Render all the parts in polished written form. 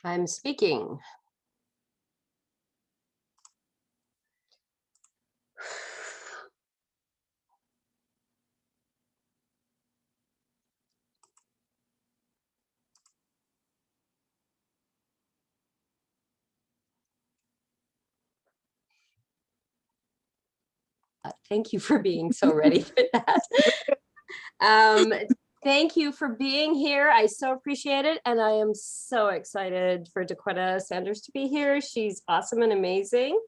I'm speaking. Thank you for being so ready for that. Thank you for being here. I so appreciate it. And I am so excited for Dequetta Sanders to be here. She's awesome and amazing.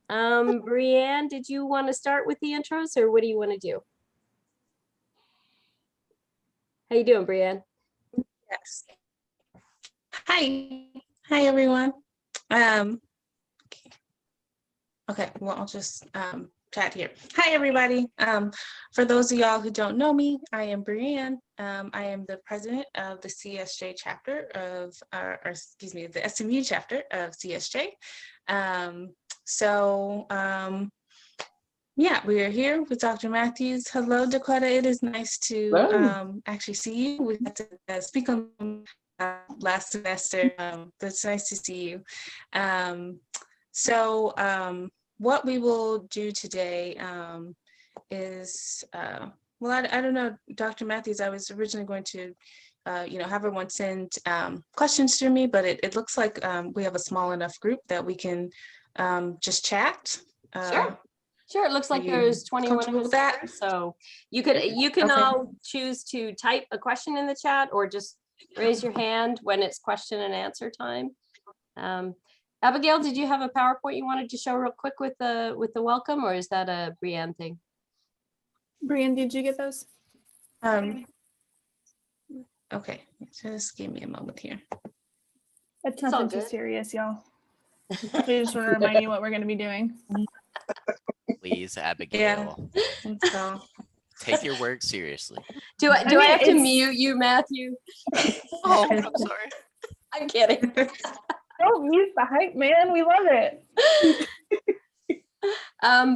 Brianne, did you want to start with the intros or what do you want to do? How you doing, Brianne? Yes. Hi everyone. Okay, well, I'll just chat here. Hi everybody. For those of y'all who don't know me, I am Brianne. I am the president of the CSJ chapter of, the SMU chapter of CSJ. Yeah, we are here with Dr. Matthews. Hello, Dequetta. It is nice to actually see you. We got to speak on last semester. It's nice to see you. What we will do today is, well, I don't know, Dr. Matthews, I was originally going to, have everyone send questions to me, but it looks like we have a small enough group that we can just chat. Sure. It looks like there's 21 of us there, so you can all choose to type a question in the chat or just raise your hand when it's question and answer time. Abigail, did you have a PowerPoint you wanted to show real quick with the welcome, or is that a Brianne thing? Brianne, did you get those? Okay, just give me a moment here. It's nothing too serious, y'all. We just want to remind you what we're going to be doing. Please, Abigail. Yeah. Take your work seriously. Do I have to mute you, Matthew? Oh, I'm sorry. I'm kidding. Don't mute the hype, man. We love it.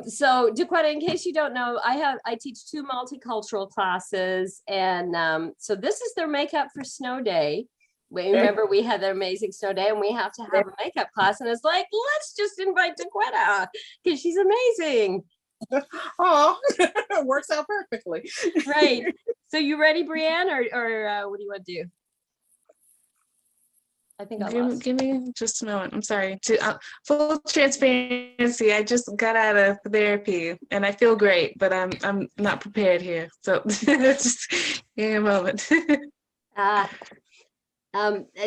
So Dequetta, in case you don't know, I teach 2 multicultural classes, and so this is their makeup for snow day. Remember, we had the amazing snow day and we have to have a makeup class, and it's like, let's just invite Dequetta because she's amazing. Oh, it works out perfectly. Right. So you ready, Brianne, or what do you want to do? I think give me just a moment. I'm sorry. Full transparency, I just got out of therapy and I feel great, but I'm not prepared here. So just give me a moment.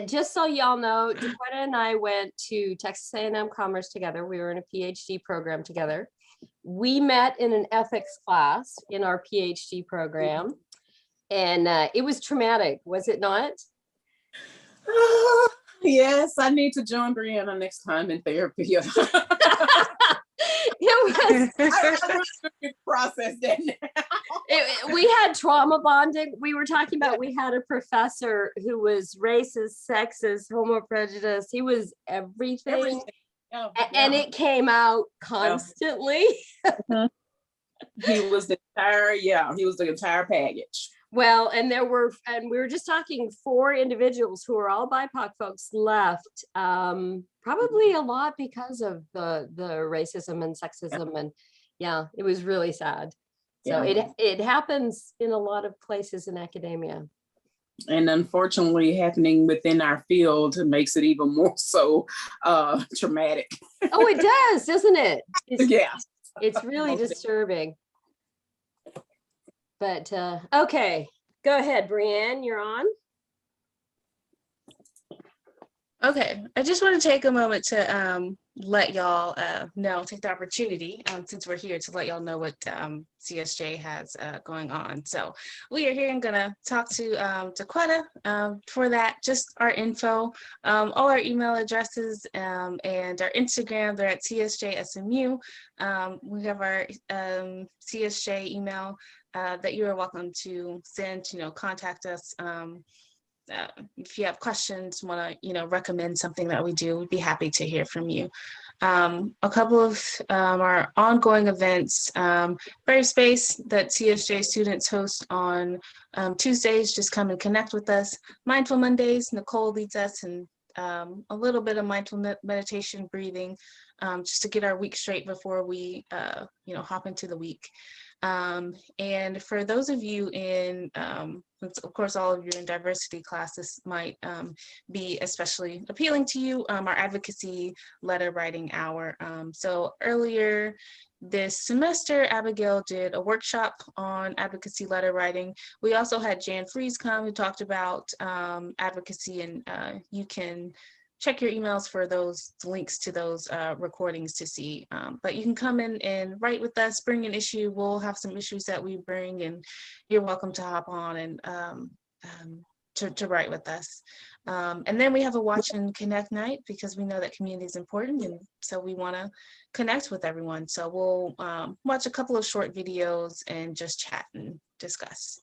Just so y'all know, Dequetta and I went to Texas A&M Commerce together. We were in a PhD program together. We met in an ethics class in our PhD program, and it was traumatic, was it not? Yes, I need to join Brianna next time in therapy. It was. I process that now. We had trauma bonding. We were talking about, we had a professor who was racist, sexist, homo prejudice. He was everything. And it came out constantly. He was the entire package. Well, and we were just talking 4 individuals who are all BIPOC folks left, probably a lot because of the racism and sexism, and yeah, it was really sad. So it happens in a lot of places in academia. And unfortunately, happening within our field makes it even more so traumatic. Oh, it does, doesn't it? It's really Okay. disturbing. But okay, go ahead, Brianne, you're on. Okay, I just want to take a moment to let y'all take the opportunity, since we're here, to let y'all know what CSJ has going on. So we are here and gonna talk to Dequetta. For that, just our info, all our email addresses and our Instagram, they're at CSJ SMU. We have our CSJ email that you are welcome to send, contact us. If you have questions, want to, recommend something that we do, we'd be happy to hear from you. A couple of our ongoing events, Brave Space that CSJ students host on Tuesdays, just come and connect with us. Mindful Mondays, Nicole leads us, and a little bit of mindful meditation, breathing, just to get our week straight before we, hop into the week. And for those of you in, of course, all of you in diversity classes might be especially appealing to you, our advocacy letter writing hour. So earlier this semester, Abigail did a workshop on advocacy letter writing. We also had Jan Fries come who talked about advocacy, and you can check your emails for those links to those recordings to see. But you can come in and write with us, bring an issue. We'll have some issues that we bring, and you're welcome to hop on and to write with us. And then we have a watch and connect night, because we know that community is important, and so we want to connect with everyone. So we'll watch a couple of short videos and just chat and discuss.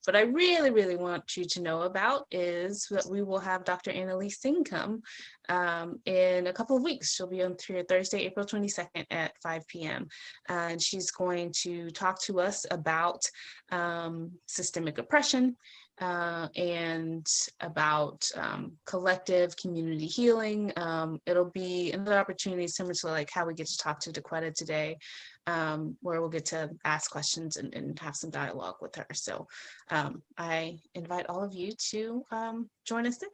What I really, really want you to know about is that we will have Dr. Annalise Singh come in a couple of weeks. She'll be on Thursday, April 22nd at 5 p.m. And she's going to talk to us about systemic oppression, and about collective community healing. It'll be another opportunity similar to like how we get to talk to Dequetta today, where we'll get to ask questions and have some dialogue with her. So I invite all of you to join us there.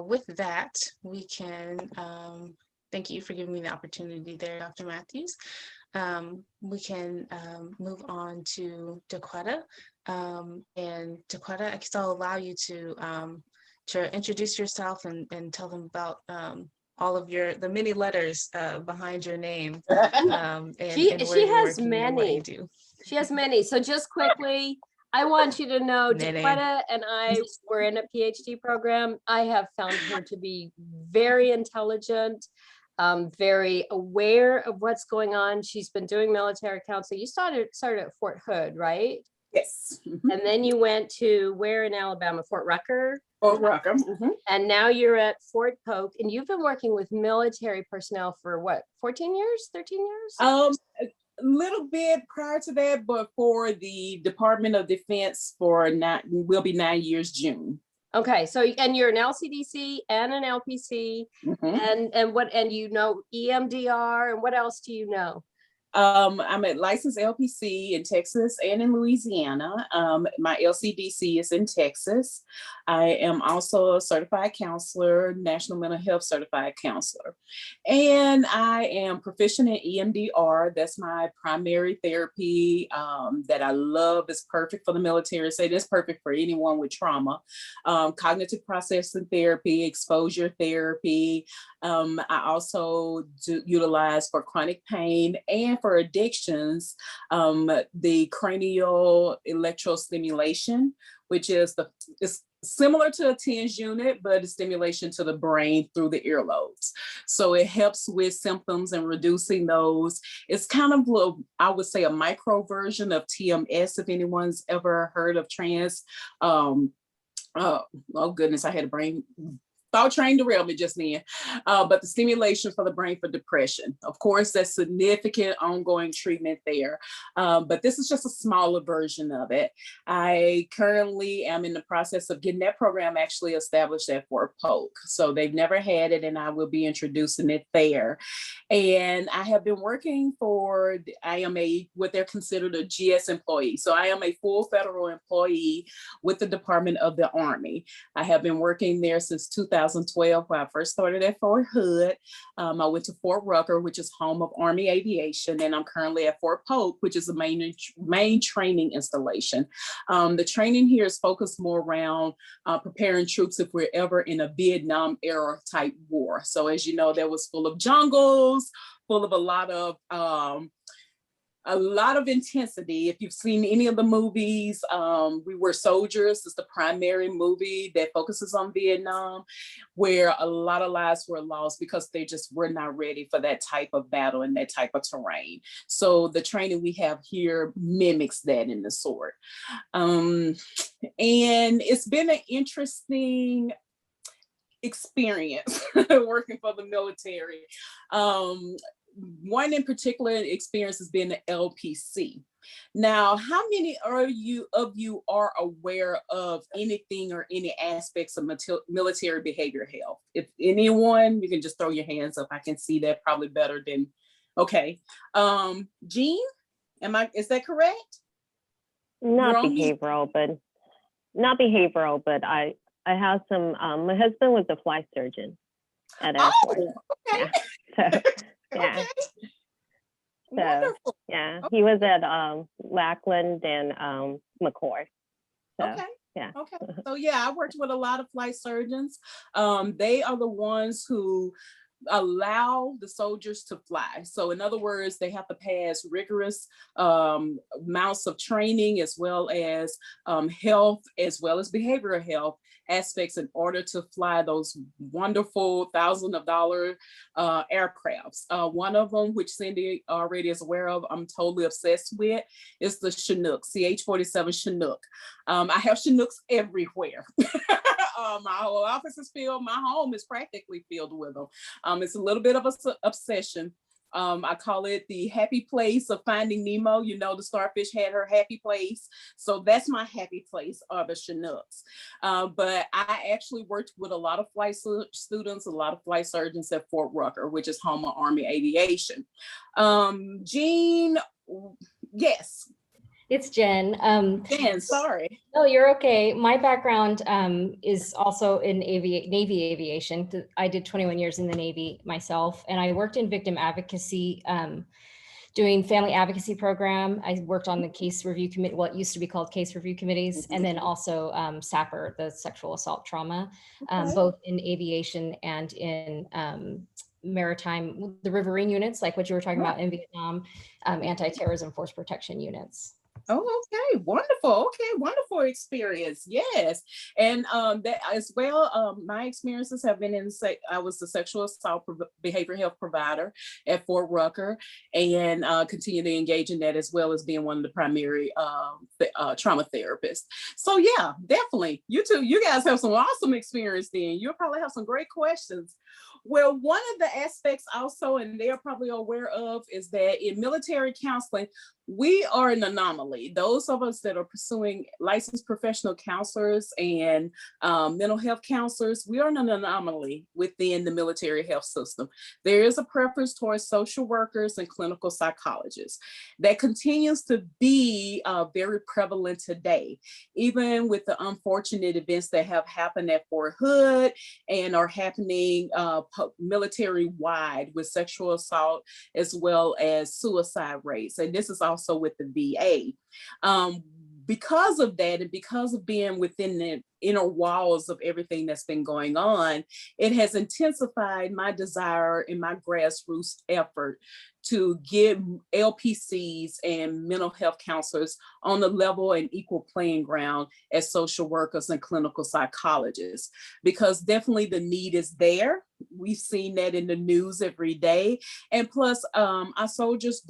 With that, we can, thank you for giving me the opportunity there, Dr. Matthews. We can move on to Dequetta. And Dequetta, I guess I'll allow you to introduce yourself and tell them about all of the many letters behind your name. She has many. She has many. So just quickly, I want you to know Dequetta and I were in a PhD program. I have found her to be very intelligent, very aware of what's going on. She's been doing military counseling. You started at Fort Hood, right? Yes. And then you went to where in Alabama? Fort Rucker? Fort Rucker. And now you're at Fort Polk, and you've been working with military personnel for what, 14 years, 13 years? A little bit prior to that, but for the Department of Defense will be 9 years June. Okay, so and you're an LCDC and an LPC, and you know EMDR, and what else do you know? I'm a licensed LPC in Texas and in Louisiana. My LCDC is in Texas. I am also a certified counselor, National Mental Health Certified Counselor. And I am proficient in EMDR. That's my primary therapy that I love. Is perfect for the military. Say it's perfect for anyone with trauma. Cognitive processing therapy, exposure therapy. I also utilize for chronic pain and for addictions, the cranial electrostimulation, which is it's similar to a TENS unit, but a stimulation to the brain through the earlobes. So it helps with symptoms and reducing those. It's kind of, I would say, a micro version of TMS, if anyone's ever heard of trans. Oh goodness, I had a brain thought train derailment just then, but the stimulation for the brain for depression. Of course, that's significant ongoing treatment there, but this is just a smaller version of it. I currently am in the process of getting that program actually established at Fort Polk. So they've never had it, and I will be introducing it there. And I have been working I am what they're considered a GS employee. So I am a full federal employee with the Department of the Army. I have been working there since 2012, when I first started at Fort Hood. I went to Fort Rucker, which is home of Army Aviation, and I'm currently at Fort Polk, which is the main training installation. The training here is focused more around preparing troops if we're ever in a Vietnam era type war. So as you know, that was full of jungles, full of a lot of intensity. If you've seen any of the movies, We Were Soldiers is the primary movie that focuses on Vietnam, where a lot of lives were lost because they just were not ready for that type of battle and that type of terrain. So the training we have here mimics that in the sort. And it's been an interesting experience working for the military. One in particular experience has been the LPC. Now, how many of you are aware of anything or any aspects of military behavioral health? If anyone, you can just throw your hands up. I can see that probably better than, okay. Jean, is that correct? Not behavioral, but I have some, my husband was a flight surgeon at Air Force. Okay. Yeah. So, yeah. Okay. So, Wonderful. yeah, he was at Lackland and McCoy. So, Okay. yeah. Okay. So yeah, I worked with a lot of flight surgeons. They are the ones who allow the soldiers to fly. So in other words, they have to pass rigorous amounts of training, as well as health, as well as behavioral health aspects, in order to fly those wonderful $1,000 aircrafts. One of them, which Cindy already is aware of, I'm totally obsessed with, is the Chinook, CH-47 Chinook. I have Chinooks everywhere. My whole office is filled. My home is practically filled with them. It's a little bit of an obsession. I call it the happy place of Finding Nemo. You know, the starfish had her happy place. So that's my happy place, are the Chinooks. But I actually worked with a lot of flight students, a lot of flight surgeons at Fort Rucker, which is home of Army Aviation. Jean, yes. It's Jen. Jen, sorry. No, you're okay. My background is also in Navy aviation. I did 21 years in the Navy myself, and I worked in victim advocacy, doing family advocacy program. I worked on the case review committee, what used to be called case review committees, and then also SAPR, the sexual assault trauma, both in aviation and in maritime, the riverine units, like what you were talking about in Vietnam, anti-terrorism force protection units. Oh, okay, wonderful. Okay, wonderful experience. Yes, and that as well. My experiences have been I was the sexual assault behavioral health provider at Fort Rucker, and continue to engage in that, as well as being one of the primary trauma therapists. So yeah, definitely. You guys have some awesome experience. Then you'll probably have some great questions. Well, one of the aspects also, and they're probably aware of, is that in military counseling, we are an anomaly. Those of us that are pursuing licensed professional counselors and mental health counselors, we are an anomaly within the military health system. There is a preference towards social workers and clinical psychologists. That continues to be very prevalent today, even with the unfortunate events that have happened at Fort Hood and are happening military-wide with sexual assault as well as suicide rates. And this is also with the VA. Because of that, and because of being within the inner walls of everything that's been going on, it has intensified my desire and my grassroots effort to get LPCs and mental health counselors on the level and equal playing ground as social workers and clinical psychologists, because definitely the need is there. We've seen that in the news every day. And plus, our soldiers,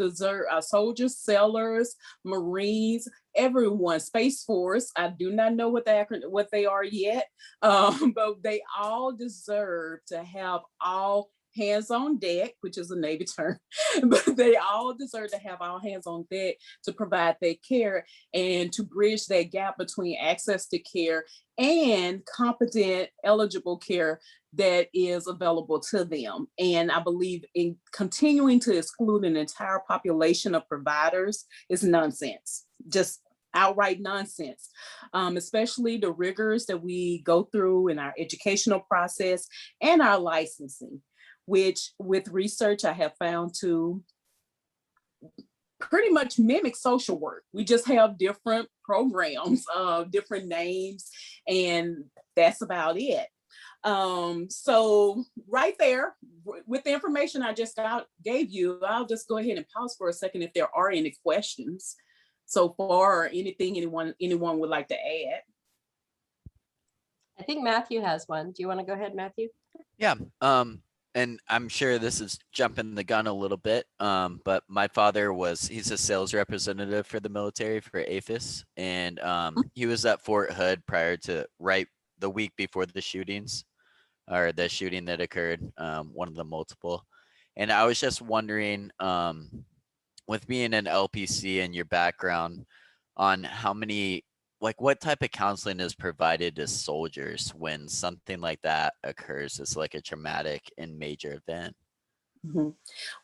sailors, Marines, everyone, Space Force, I do not know what they are yet, but they all deserve to have all hands on deck, which is a Navy term, but they all deserve to have all hands on deck to provide their care and to bridge that gap between access to care and competent, eligible care that is available to them. And I believe in continuing to exclude an entire population of providers is nonsense, just outright nonsense, especially the rigors that we go through in our educational process and our licensing, which with research I have found to pretty much mimic social work. We just have different programs, different names, and that's about it. So right there, with the information I just gave you, I'll just go ahead and pause for a second if there are any questions so far, or anything anyone would like to add. I think Matthew has one. Do you want to go ahead, Matthew? Yeah. And I'm sure this is jumping the gun a little bit, but my father he's a sales representative for the military for APHIS, and he was at Fort Hood prior to right the week before the shootings, or the shooting that occurred, one of the multiple. And I was just wondering, when with being an LPC and your background on how many, like what type of counseling is provided to soldiers when something like that occurs? It's like a traumatic and major event. Mhm.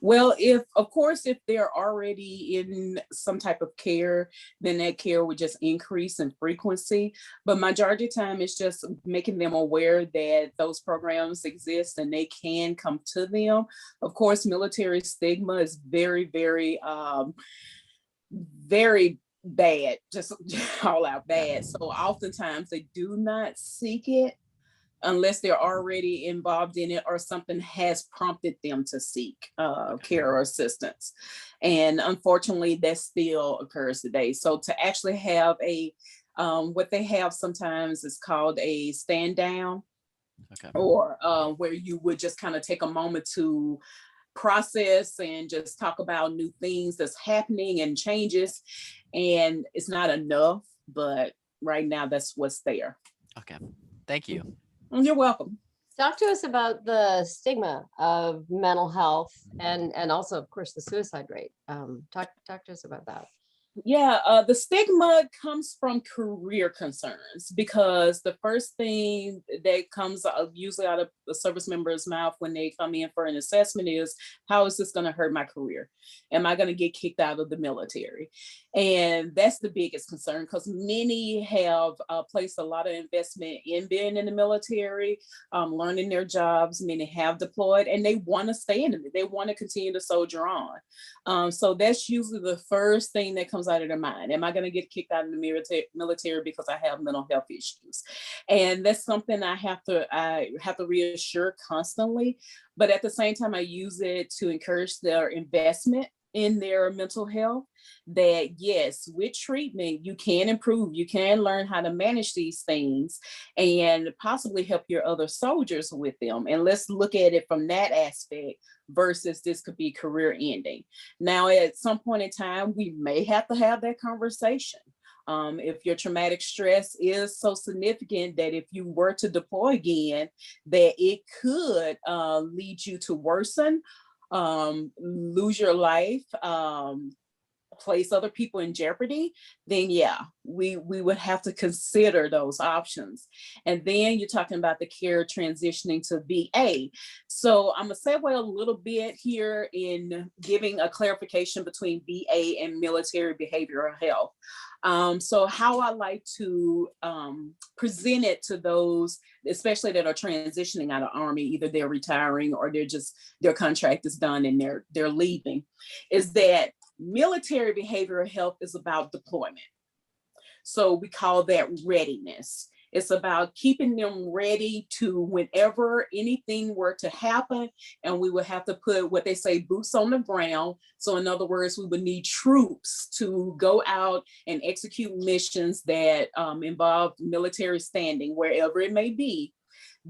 Well, of course, if they're already in some type of care, then that care would just increase in frequency. But majority of the time, it's just making them aware that those programs exist and they can come to them. Of course, military stigma is very, very, very bad, just all out bad. So oftentimes they do not seek it unless they're already involved in it or something has prompted them to seek care or assistance. And unfortunately, that still occurs today. So to actually have a, what they have sometimes is called a stand down, or where you would just kind of take a moment to process and just talk about new things that's happening and changes. And it's not enough, but right now that's what's there. Okay, thank you. You're welcome. Talk to us about the stigma of mental health and also, of course, the suicide rate. Talk to us about that. Yeah, the stigma comes from career concerns, because the first thing that comes usually out of the service member's mouth when they come in for an assessment is, how is this going to hurt my career? Am I going to get kicked out of the military? And that's the biggest concern, because many have placed a lot of investment in being in the military, learning their jobs. Many have deployed and they want to stay in it. They want to continue to soldier on. So that's usually the first thing that comes out of their mind. Am I going to get kicked out of the military because I have mental health issues? And that's something I have to reassure constantly. But at the same time, I use it to encourage their investment in their mental health, that yes, with treatment, you can improve, you can learn how to manage these things and possibly help your other soldiers with them. And let's look at it from that aspect versus this could be career ending. Now, at some point in time, we may have to have that conversation. If your traumatic stress is so significant that if you were to deploy again, that it could lead you to worsen, lose your life, place other people in jeopardy, then yeah, we would have to consider those options. And then you're talking about the care transitioning to VA. So I'm gonna segue a little bit here in giving a clarification between VA and military behavioral health. So how I like to present it to those, especially that are transitioning out of Army, either they're retiring or their contract is done and they're leaving, is that military behavioral health is about deployment. So we call that readiness. It's about keeping them ready to whenever anything were to happen, and we would have to put what they say boots on the ground. So in other words, we would need troops to go out and execute missions that involve military standing, wherever it may be.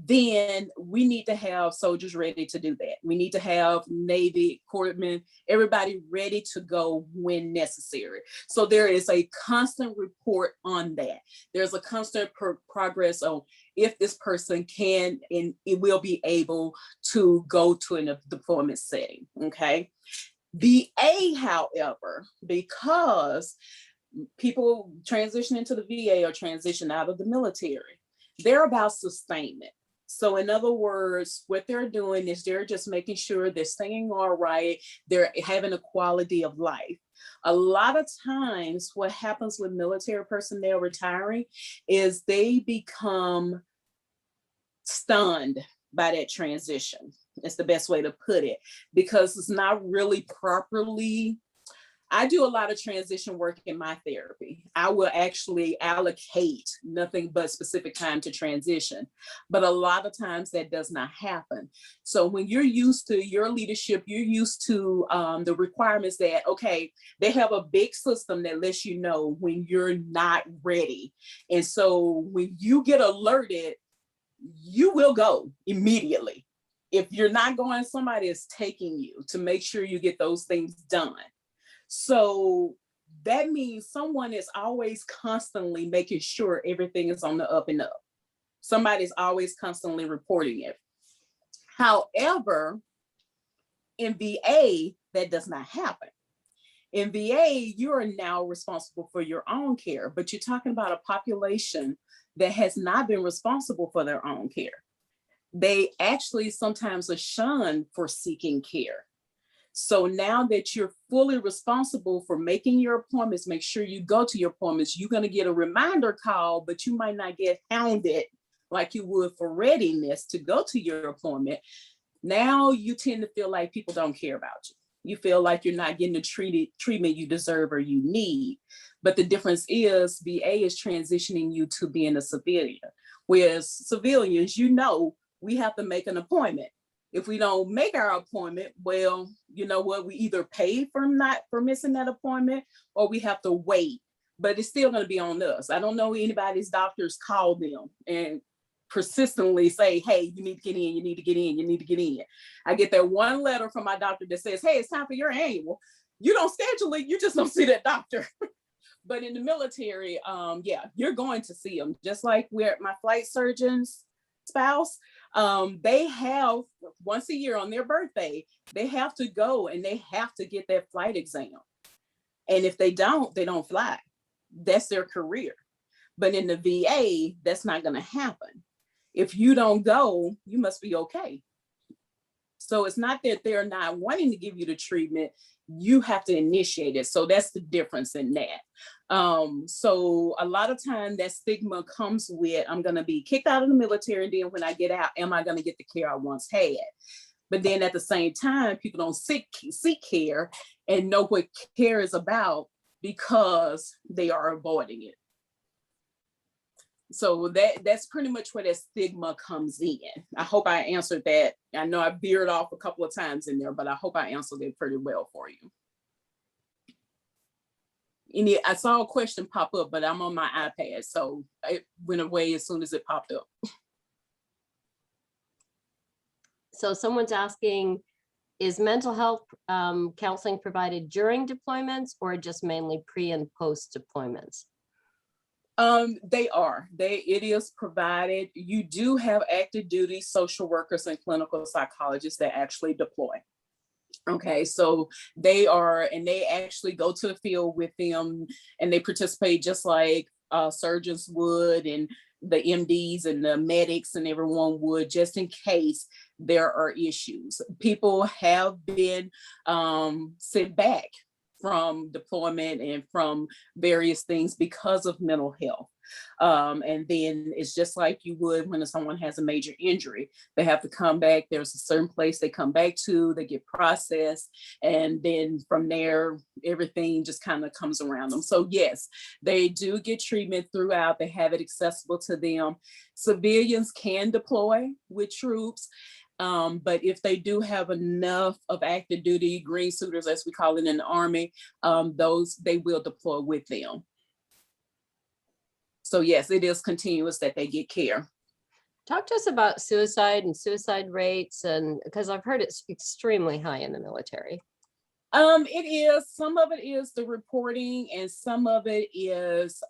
Then we need to have soldiers ready to do that. We need to have Navy, corpsmen, everybody ready to go when necessary. So there is a constant report on that. There's a constant progress on if this person can and it will be able to go to a deployment setting, okay? VA, however, because people transition into the VA or transition out of the military, they're about sustainment. So in other words, what they're doing is they're just making sure they're staying all right, they're having a quality of life. A lot of times what happens with military personnel retiring is they become stunned by that transition. It's the best way to put it, because it's not really properly. I do a lot of transition work in my therapy. I will actually allocate nothing but specific time to transition, but a lot of times that does not happen. So when you're used to your leadership, you're used to the requirements that, okay, they have a big system that lets you know when you're not ready. And so when you get alerted, you will go immediately. If you're not going, somebody is taking you to make sure you get those things done. So that means someone is always constantly making sure everything is on the up and up. Somebody's always constantly reporting it. However, in VA, that does not happen. In VA, you are now responsible for your own care, but you're talking about a population that has not been responsible for their own care. They actually sometimes are shunned for seeking care. So now that you're fully responsible for making your appointments, make sure you go to your appointments. You're going to get a reminder call, but you might not get hounded like you would for readiness to go to your appointment. Now you tend to feel like people don't care about you. You feel like you're not getting the treatment you deserve or you need. But the difference is VA is transitioning you to being a civilian. Whereas civilians, you know, we have to make an appointment. If we don't make our appointment, well, you know what, we either pay for missing that appointment or we have to wait, but it's still going to be on us. I don't know anybody's doctors call them and persistently say, hey, you need to get in, you need to get in, you need to get in. I get that one letter from my doctor that says, hey, it's time for your annual. You don't schedule it, you just don't see that doctor. But in the military, yeah, you're going to see them. Just like where my flight surgeon's spouse, they have once a year on their birthday, they have to go and they have to get that flight exam. And if they don't fly. That's their career. But in the VA, that's not going to happen. If you don't go, you must be okay. So it's not that they're not wanting to give you the treatment, you have to initiate it. So that's the difference in that. So a lot of time that stigma comes with, I'm going to be kicked out of the military, and then when I get out, am I going to get the care I once had? But then at the same time, people don't seek care and know what care is about because they are avoiding it. So that's pretty much where that stigma comes in. I hope I answered that. I know I veered off a couple of times in there, but I hope I answered it pretty well for you. I saw a question pop up, but I'm on my iPad, so it went away as soon as it popped up. So someone's asking, is mental health counseling provided during deployments or just mainly pre and post deployments? It is provided. You do have active duty social workers and clinical psychologists that actually deploy. Okay, so they actually go to the field with them and they participate just like surgeons would and the MDs and the medics and everyone would, just in case there are issues. People have been sent back from deployment and from various things because of mental health. And then it's just like you would when someone has a major injury. They have to come back. There's a certain place they come back to, they get processed, and then from there, everything just kind of comes around them. So yes, they do get treatment throughout. They have it accessible to them. Civilians can deploy with troops. But if they do have enough of active duty green suiters, as we call it in the Army, they will deploy with them. So yes, it is continuous that they get care. Talk to us about suicide and suicide rates, and because I've heard it's extremely high in the military. It is. Some of it is the reporting, and some of it is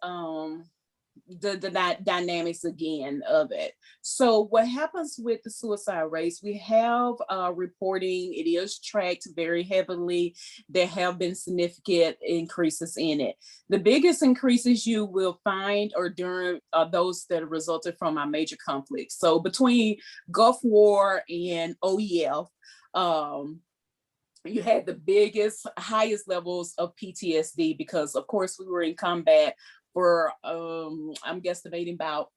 the dynamics again of it. So what happens with the suicide rates, we have reporting. It is tracked very heavily. There have been significant increases in it. The biggest increases you will find are during those that are resulted from our major conflicts. So between Gulf War and OEF, you had the highest levels of PTSD because, of course, we were in combat for, I'm guesstimating about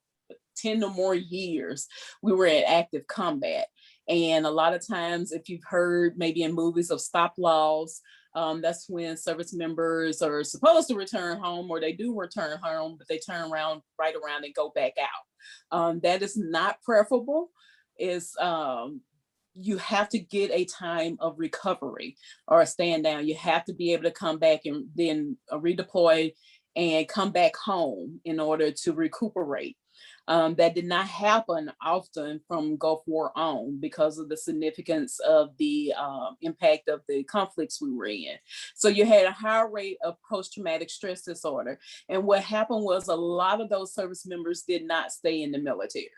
10 or more years. We were in active combat. And a lot of times, if you've heard maybe in movies of stop loss, that's when service members are supposed to return home, or they do return home, but they turn right around and go back out. That is not preferable. You have to get a time of recovery or a stand down. You have to be able to come back and then redeploy and come back home in order to recuperate. That did not happen often from Gulf War on because of the significance of the impact of the conflicts we were in. So you had a high rate of post-traumatic stress disorder. And what happened was a lot of those service members did not stay in the military.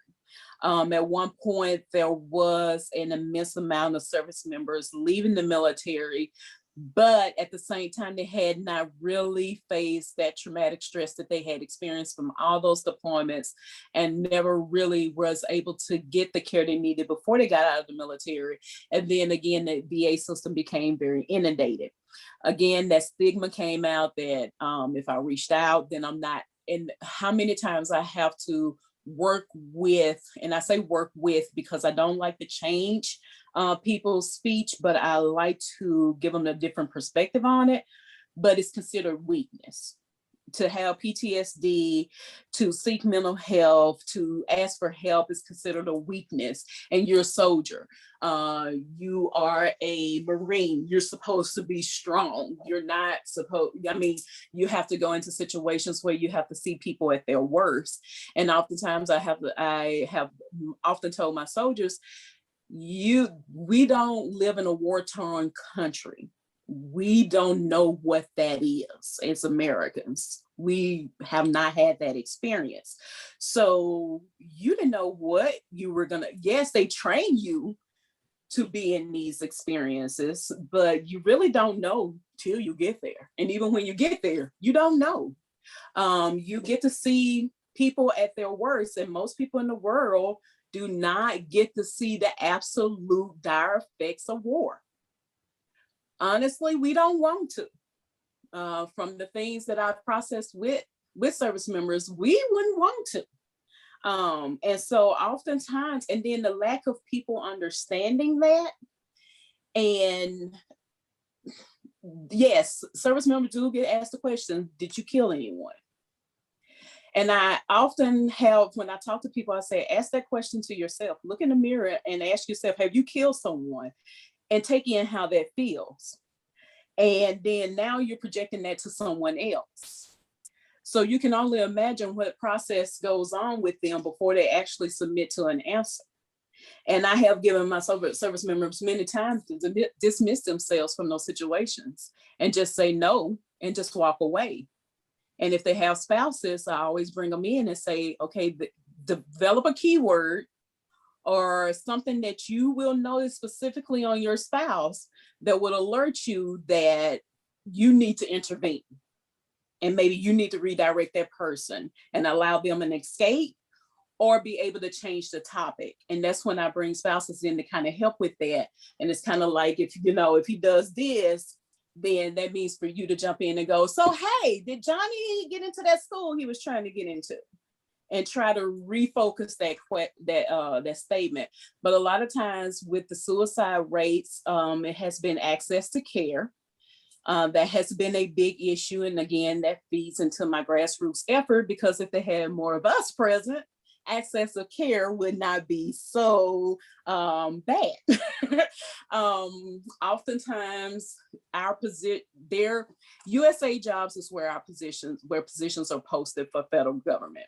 At one point, there was an immense amount of service members leaving the military But at the same time, they had not really faced that traumatic stress that they had experienced from all those deployments, and never really was able to get the care they needed before they got out of the military. And then again, the VA system became very inundated. Again, that stigma came out that if I reached out, then I'm not. And how many times I have to work with, and I say work with because I don't like to change people's speech, but I like to give them a different perspective on it. But it's considered weakness to have PTSD, to seek mental health, to ask for help is considered a weakness. And you're a soldier, you are a Marine, you're supposed to be strong. You're not supposed, I mean, you have to go into situations where you have to see people at their worst. And oftentimes I have often told my soldiers, we don't live in a war-torn country. We don't know what that is as Americans. We have not had that experience. So you didn't know what you were gonna, yes, they train you to be in these experiences, but you really don't know till you get there. And even when you get there, you don't know. You get to see people at their worst, and most people in the world do not get to see the absolute dire effects of war. Honestly, we don't want to. From the things that I've processed with service members, we wouldn't want to. And so oftentimes, and then the lack of people understanding that. And yes, service members do get asked the question, did you kill anyone? And I often have, when I talk to people, I say, ask that question to yourself. Look in the mirror and ask yourself, have you killed someone? And take in how that feels. And then now you're projecting that to someone else. So you can only imagine what process goes on with them before they actually submit to an answer. And I have given my service members many times to dismiss themselves from those situations and just say no and just walk away. And if they have spouses, I always bring them in and say, okay, develop a keyword or something that you will notice specifically on your spouse that would alert you that you need to intervene. And maybe you need to redirect that person and allow them an escape or be able to change the topic. And that's when I bring spouses in to kind of help with that. And it's kind of like, if he does this, then that means for you to jump in and go, so, hey, did Johnny get into that school he was trying to get into? And try to refocus that statement. But a lot of times with the suicide rates, it has been access to care. That has been a big issue. And again, that feeds into my grassroots effort, because if they had more of us present, access of care would not be so bad. Oftentimes their USA Jobs is where positions are posted for federal government.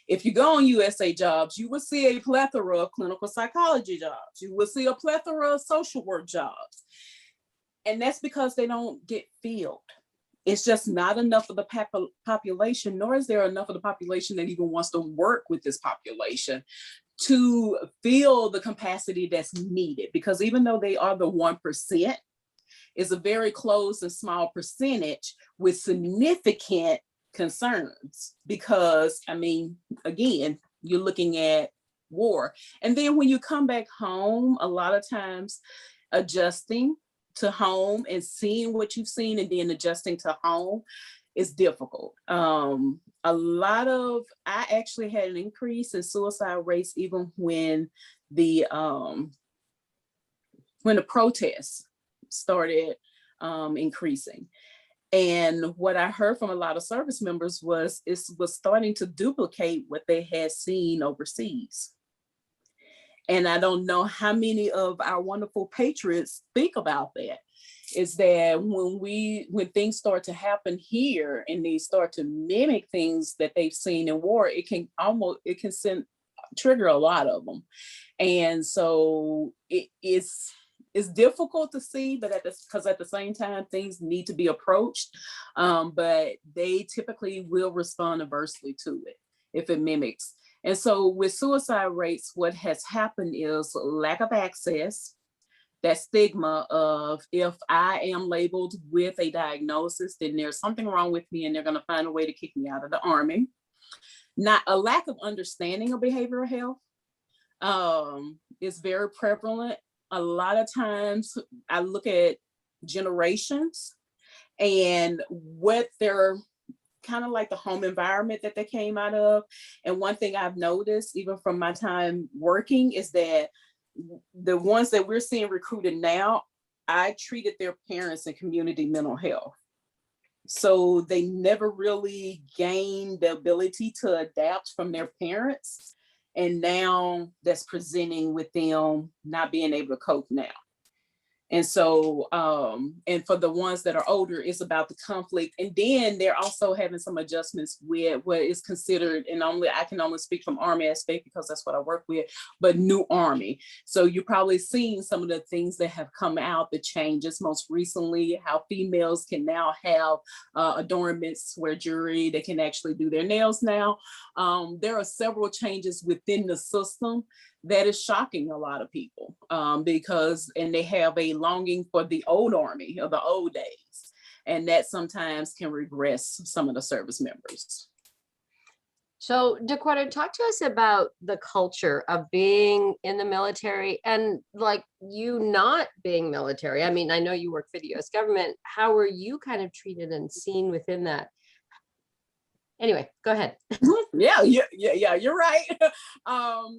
If you go on USA Jobs, you will see a plethora of clinical psychology jobs. You will see a plethora of social work jobs. And that's because they don't get filled. It's just not enough of the population, nor is there enough of the population that even wants to work with this population to fill the capacity that's needed. Because even though they are the 1%, it's a very close and small percentage with significant concerns. Because, I mean, again, you're looking at war. And then when you come back home, a lot of times adjusting to home and seeing what you've seen and then adjusting to home is difficult. I actually had an increase in suicide rates even when the protests started increasing. And what I heard from a lot of service members was it was starting to duplicate what they had seen overseas. And I don't know how many of our wonderful patriots think about that, is that when things start to happen here and they start to mimic things that they've seen in war, it can trigger a lot of them. And so it's difficult to see, but because at the same time, things need to be approached, but they typically will respond adversely to it if it mimics. And so with suicide rates, what has happened is lack of access. that stigma of, if I am labeled with a diagnosis, then there's something wrong with me and they're going to find a way to kick me out of the Army. Not a lack of understanding of behavioral health is very prevalent. A lot of times I look at generations and what they're kind of like the home environment that they came out of. And one thing I've noticed, even from my time working, is that the ones that we're seeing recruited now, I treated their parents in community mental health. So they never really gained the ability to adapt from their parents. And now that's presenting with them not being able to cope now. And so, and for the ones that are older, it's about the conflict. And then they're also having some adjustments with what is considered, and I can only speak from Army aspect because that's what I work with, but new Army. So you're probably seeing some of the things that have come out, the changes most recently, how females can now have adornments where jewelry, they can actually do their nails now. There are several changes within the system that is shocking a lot of people because they have a longing for the old Army of the old days. And that sometimes can regress some of the service members. So Dequetta, talk to us about the culture of being in the military and like you not being military. I mean, I know you work for the US government. How were you kind of treated and seen within that? Anyway, go ahead. Yeah, you're right.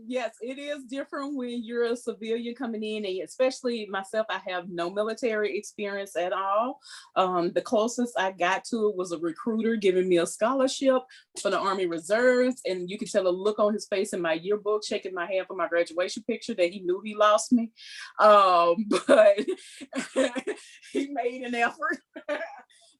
Yes, it is different when you're a civilian coming in, and especially myself, I have no military experience at all. The closest I got to it was a recruiter giving me a scholarship for the Army Reserves, and you could tell a look on his face in my yearbook, shaking my hand for my graduation picture, that he knew he lost me. But he made an effort.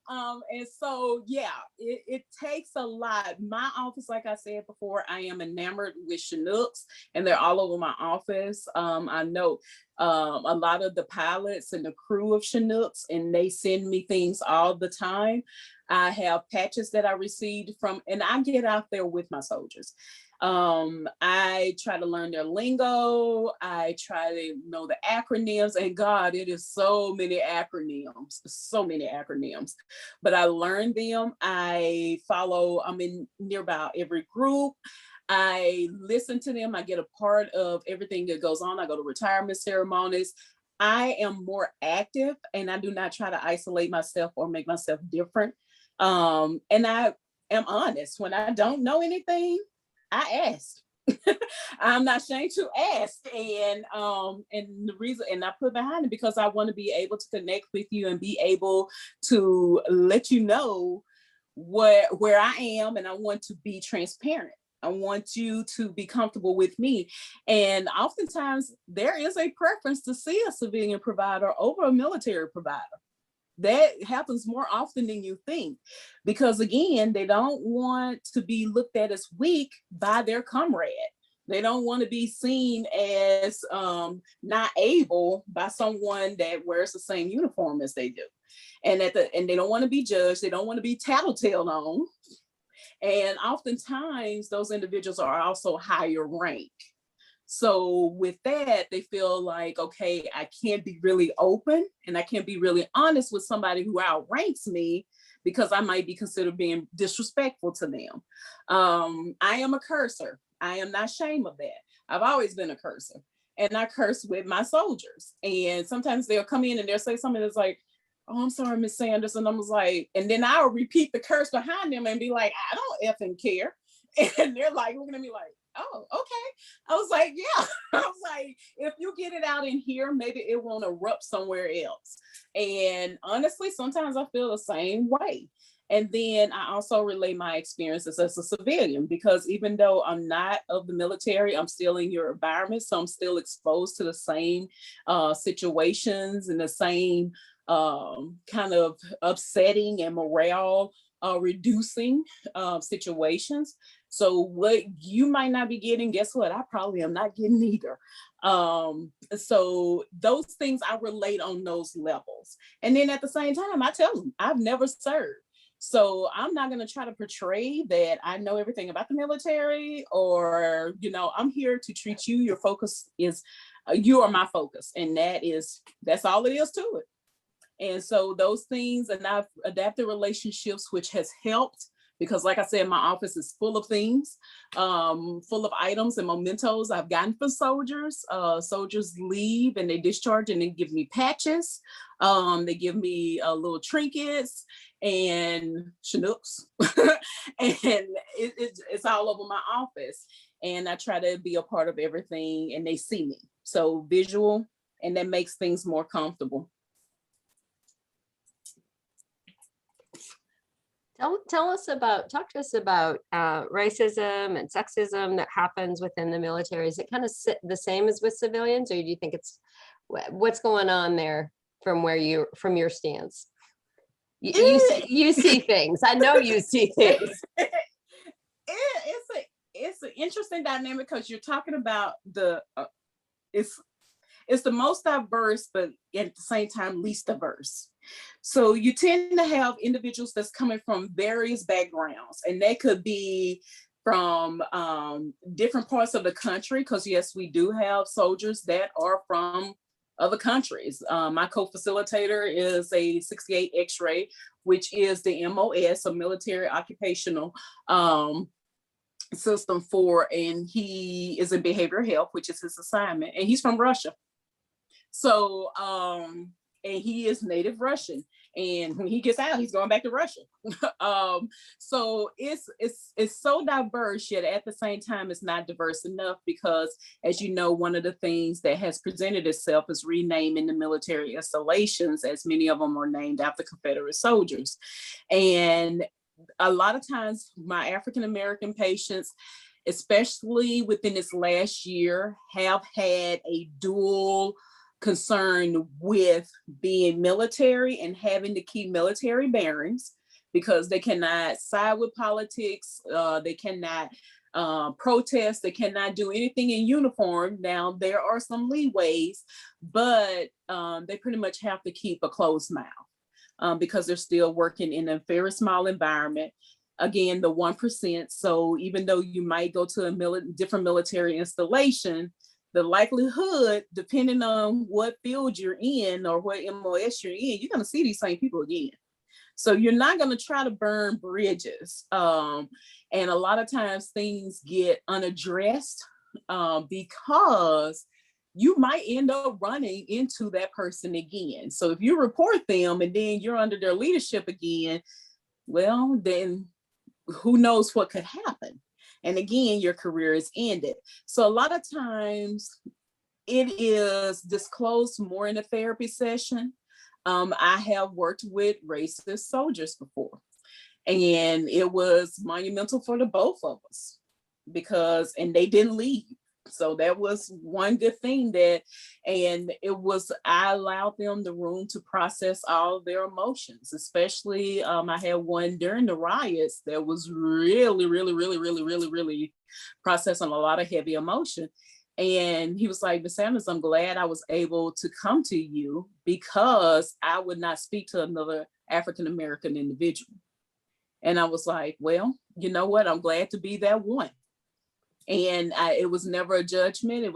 And so, yeah, it takes a lot. My office, like I said before, I am enamored with Chinooks, and they're all over my office. I know a lot of the pilots and the crew of Chinooks, and they send me things all the time. I have patches that I received from, and I get out there with my soldiers. I try to learn their lingo. I try to know the acronyms, and God, it is so many acronyms, but I learn them. I'm in nearby every group. I listen to them. I get a part of everything that goes on. I go to retirement ceremonies. I am more active, and I do not try to isolate myself or make myself different. And I am honest. When I don't know anything, I ask. I'm not ashamed to ask, and the reason, and I put behind it because I want to be able to connect with you and be able to let you know where I am, and I want to be transparent. I want you to be comfortable with me. And oftentimes there is a preference to see a civilian provider over a military provider. That happens more often than you think, because again, they don't want to be looked at as weak by their comrade. They don't want to be seen as not able by someone that wears the same uniform as they do. And they don't want to be judged. They don't want to be tattletale on. And oftentimes those individuals are also higher rank. So with that, they feel like, okay, I can't be really open and I can't be really honest with somebody who outranks me because I might be considered being disrespectful to them. I am a cursor. I am not ashamed of that. I've always been a cursor, and I curse with my soldiers. And sometimes they'll come in and they'll say something that's like, "Oh, I'm sorry, Miss Sanders." And I was like, and then I'll repeat the curse behind them and be like, "I don't effing care." And they're like looking at me like, "Oh, okay." I was like, yeah. I was like, if you get it out in here, maybe it won't erupt somewhere else. And honestly, sometimes I feel the same way. And then I also relate my experiences as a civilian, because even though I'm not of the military, I'm still in your environment. So I'm still exposed to the same situations and the same kind of upsetting and morale reducing situations. So what you might not be getting, guess what? I probably am not getting either. So those things I relate on those levels. And then at the same time, I tell them I've never served. So I'm not going to try to portray that I know everything about the military, or, I'm here to treat you. Your focus is you are my focus. And that's all it is to it. And so those things, and I've adapted relationships, which has helped, because like I said, my office is full of things, full of items and mementos I've gotten from soldiers. Soldiers leave and they discharge and they give me patches. They give me little trinkets and Chinooks. And it's all over my office. And I try to be a part of everything and they see me. So visual, and that makes things more comfortable. Talk to us about racism and sexism that happens within the military. Is it kind of the same as with civilians, or do you think what's going on there from your stance? You see things. I know you see things. It's an interesting dynamic because you're talking about it's the most diverse, but at the same time least diverse. So you tend to have individuals that's coming from various backgrounds, and they could be from different parts of the country, because yes, we do have soldiers that are from other countries. My co-facilitator is a 68 X-ray, which is the MOS, so military occupational system and he is in behavioral health, which is his assignment, and he's from Russia. So, and he is native Russian, and when he gets out, he's going back to Russia. So it's so diverse, yet at the same time, it's not diverse enough, because as you know, one of the things that has presented itself is renaming the military installations, as many of them are named after Confederate soldiers. And a lot of times my African-American patients, especially within this last year, have had a dual concern with being military and having to keep military bearings, because they cannot side with politics, they cannot protest, they cannot do anything in uniform. Now, there are some leeways, but they pretty much have to keep a closed mouth because they're still working in a very small environment. Again, the 1%. So even though you might go to a different military installation, the likelihood, depending on what field you're in or what MOS you're in, you're going to see these same people again. So you're not going to try to burn bridges. And a lot of times things get unaddressed because you might end up running into that person again. So if you report them and then you're under their leadership again, well, then who knows what could happen. And again, your career is ended. So a lot of times it is disclosed more in a therapy session. I have worked with racist soldiers before, and it was monumental for the both of us and they didn't leave. So that was one good thing I allowed them the room to process all their emotions, especially I had one during the riots that was really, really, really, really, really, really processing a lot of heavy emotion. And he was like, Ms. Sanders, I'm glad I was able to come to you, because I would not speak to another African-American individual. And I was like, well, you know what? I'm glad to be that one. And it was never a judgment. It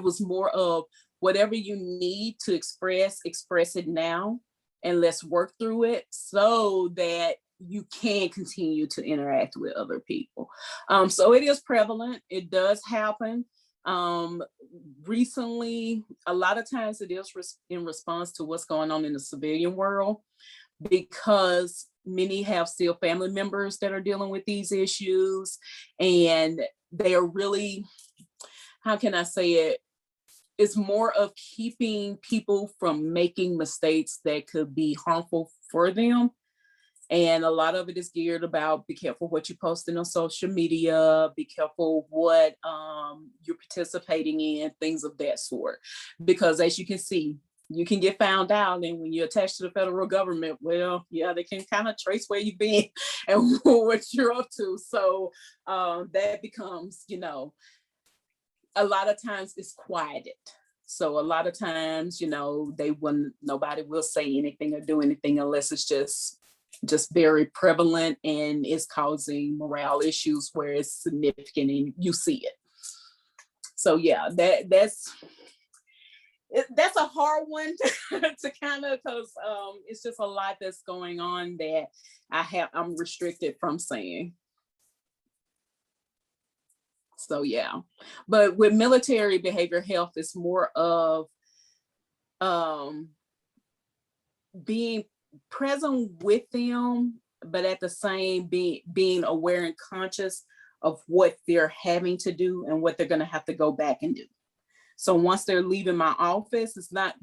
was more of whatever you need to express it now, and let's work through it so that you can continue to interact with other people. So it is prevalent. It does happen. Recently, a lot of times it is in response to what's going on in the civilian world, because many have still family members that are dealing with these issues, and they are really, how can I say it? It's more of keeping people from making mistakes that could be harmful for them. And a lot of it is geared about, be careful what you're posting on social media, be careful what you're participating in, things of that sort. Because as you can see, you can get found out, and when you're attached to the federal government, well, yeah, they can kind of trace where you've been and what you're up to. So that becomes, a lot of times it's quieted. So a lot of times, nobody will say anything or do anything unless it's just very prevalent and it's causing morale issues where it's significant and you see it. So yeah, that's that's a hard one to kind of, because it's just a lot that's going on that I'm restricted from saying. So yeah, but with military behavioral health, it's more of being present with them, but at the same being aware and conscious of what they're having to do and what they're going to have to go back and do. So once they're leaving my office, it's not,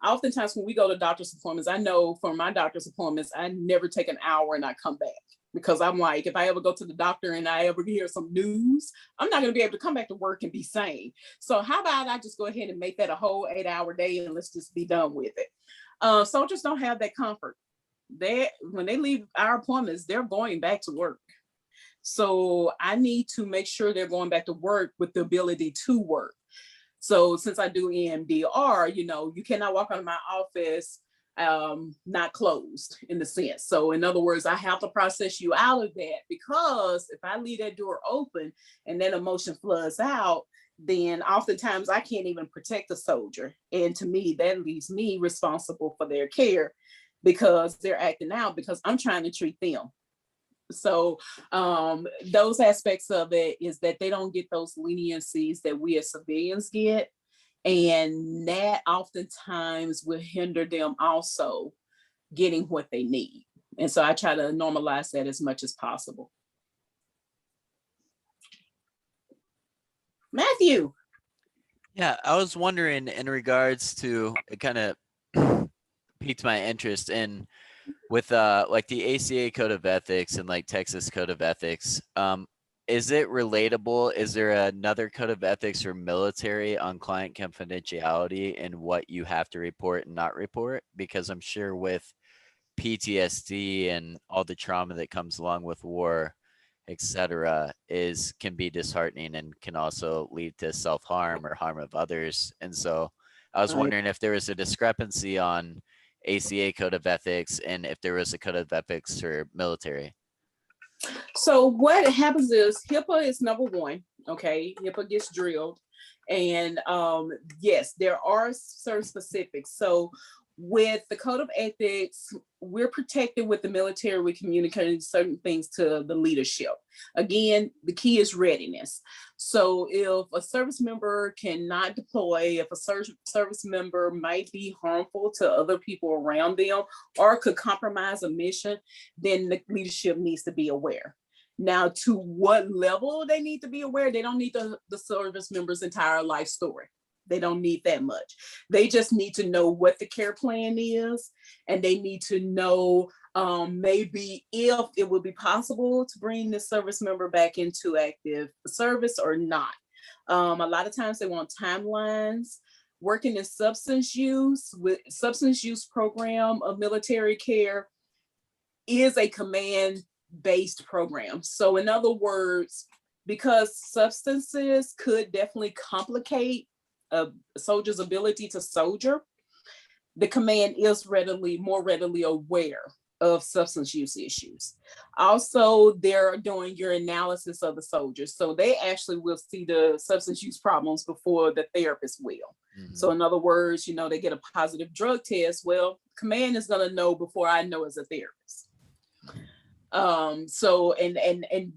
oftentimes when we go to doctor's appointments, I know for my doctor's appointments, I never take an hour and I come back, because I'm like, if I ever go to the doctor and I ever hear some news, I'm not going to be able to come back to work and be sane. So how about I just go ahead and make that a whole 8-hour day and let's just be done with it. Soldiers don't have that comfort. When they leave our appointments, they're going back to work. So I need to make sure they're going back to work with the ability to work. So since I do EMDR, you cannot walk out of my office not closed in the sense. So in other words, I have to process you out of that, because if I leave that door open and that emotion floods out, then oftentimes I can't even protect the soldier. And to me, that leaves me responsible for their care, because they're acting out because I'm trying to treat them. So those aspects of it is that they don't get those leniencies that we as civilians get. And that oftentimes will hinder them also getting what they need. And so I try to normalize that as much as possible. Matthew. Yeah, I was wondering in regards to, it kind of piqued my interest in with like the ACA Code of Ethics and like Texas Code of Ethics. Is it relatable? Is there another code of ethics for military on client confidentiality and what you have to report and not report? Because I'm sure with PTSD and all the trauma that comes along with war, etc., can be disheartening and can also lead to self-harm or harm of others. And so I was wondering if there was a discrepancy on ACA Code of Ethics and if there was a Code of Ethics for military. So what happens is HIPAA is number one. Okay, HIPAA gets drilled, and yes, there are certain specifics. So with the Code of Ethics, we're protected with the military. We're communicating certain things to the leadership. Again, the key is readiness. So if a service member cannot deploy, if a service member might be harmful to other people around them or could compromise a mission, then the leadership needs to be aware. Now, to what level they need to be aware, they don't need the service member's entire life story. They don't need that much. They just need to know what the care plan is, and they need to know maybe if it would be possible to bring the service member back into active service or not. A lot of times they want timelines. Working in substance use program of military care is a command-based program. So in other words, because substances could definitely complicate a soldier's ability to soldier, the command is more readily aware of substance use issues. Also, they're doing your analysis of the soldiers. So they actually will see the substance use problems before the therapist will. Mm-hmm. So in other words, they get a positive drug test. Well, command is going to know before I know as a therapist. So, and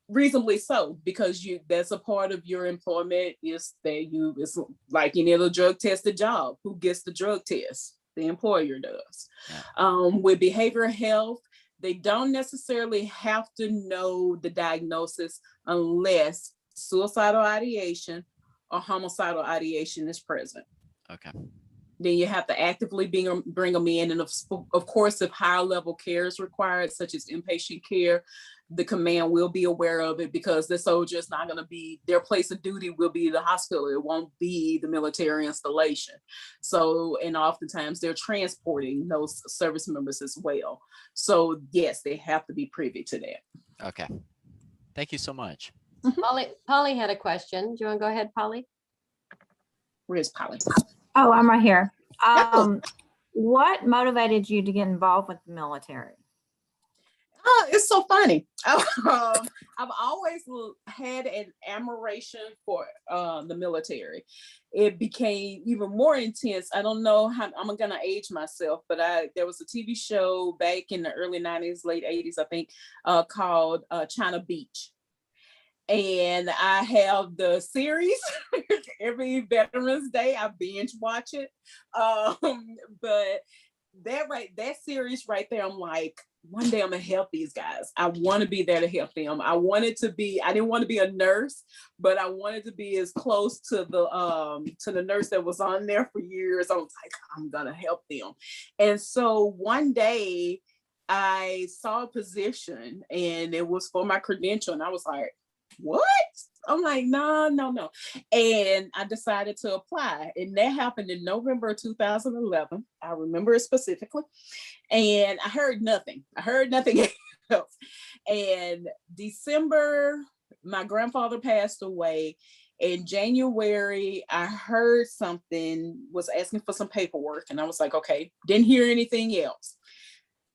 reasonably so, because that's a part of your employment, is that it's like any other drug tested job. Who gets the drug test? The employer does. Yeah. With behavioral health, they don't necessarily have to know the diagnosis unless suicidal ideation or homicidal ideation is present. Okay. Then you have to actively bring them in. And of course, if higher level care is required, such as inpatient care, the command will be aware of it, because the soldier is not going to be, their place of duty will be the hospital. It won't be the military installation. So, and oftentimes they're transporting those service members as well. So yes, they have to be privy to that. Okay. Thank you so much. Polly had a question. Do you want to go ahead, Polly? Where's Polly? Oh, I'm right here. What motivated you to get involved with the military? It's so funny. I've always had an admiration for the military. It became even more intense. I don't know how I'm gonna age myself, but there was a TV show back in the early 90s, late 80s, I think, called China Beach. And I have the series every Veterans Day. I binge watch it. But that series right there, I'm like, one day I'm gonna help these guys. I want to be there to help them. I didn't want to be a nurse, but I wanted to be as close to the nurse that was on there for years. I was like, I'm gonna help them. And so one day I saw a position and it was for my credential, and I was like, what? I'm like, no. And I decided to apply. And that happened in November 2011. I remember it specifically. And I heard nothing else. And December, my grandfather passed away. In January, I heard something, was asking for some paperwork. And I was like, okay, didn't hear anything else.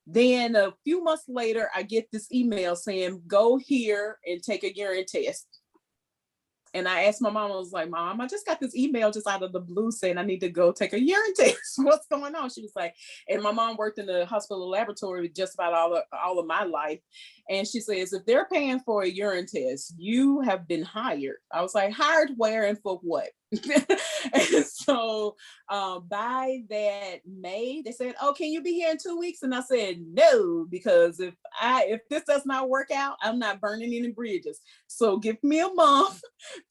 Then a few months later, I get this email saying, go here and take a urine test. And I asked my mom, I was like, Mom, I just got this email just out of the blue saying I need to go take a urine test. What's going on? She was like, and my mom worked in the hospital laboratory just about all of my life. And she says, if they're paying for a urine test, you have been hired. I was like, hired where and for what? And so by that May, they said, oh, can you be here in 2 weeks? And I said, no, because if this does not work out, I'm not burning any bridges. So give me a month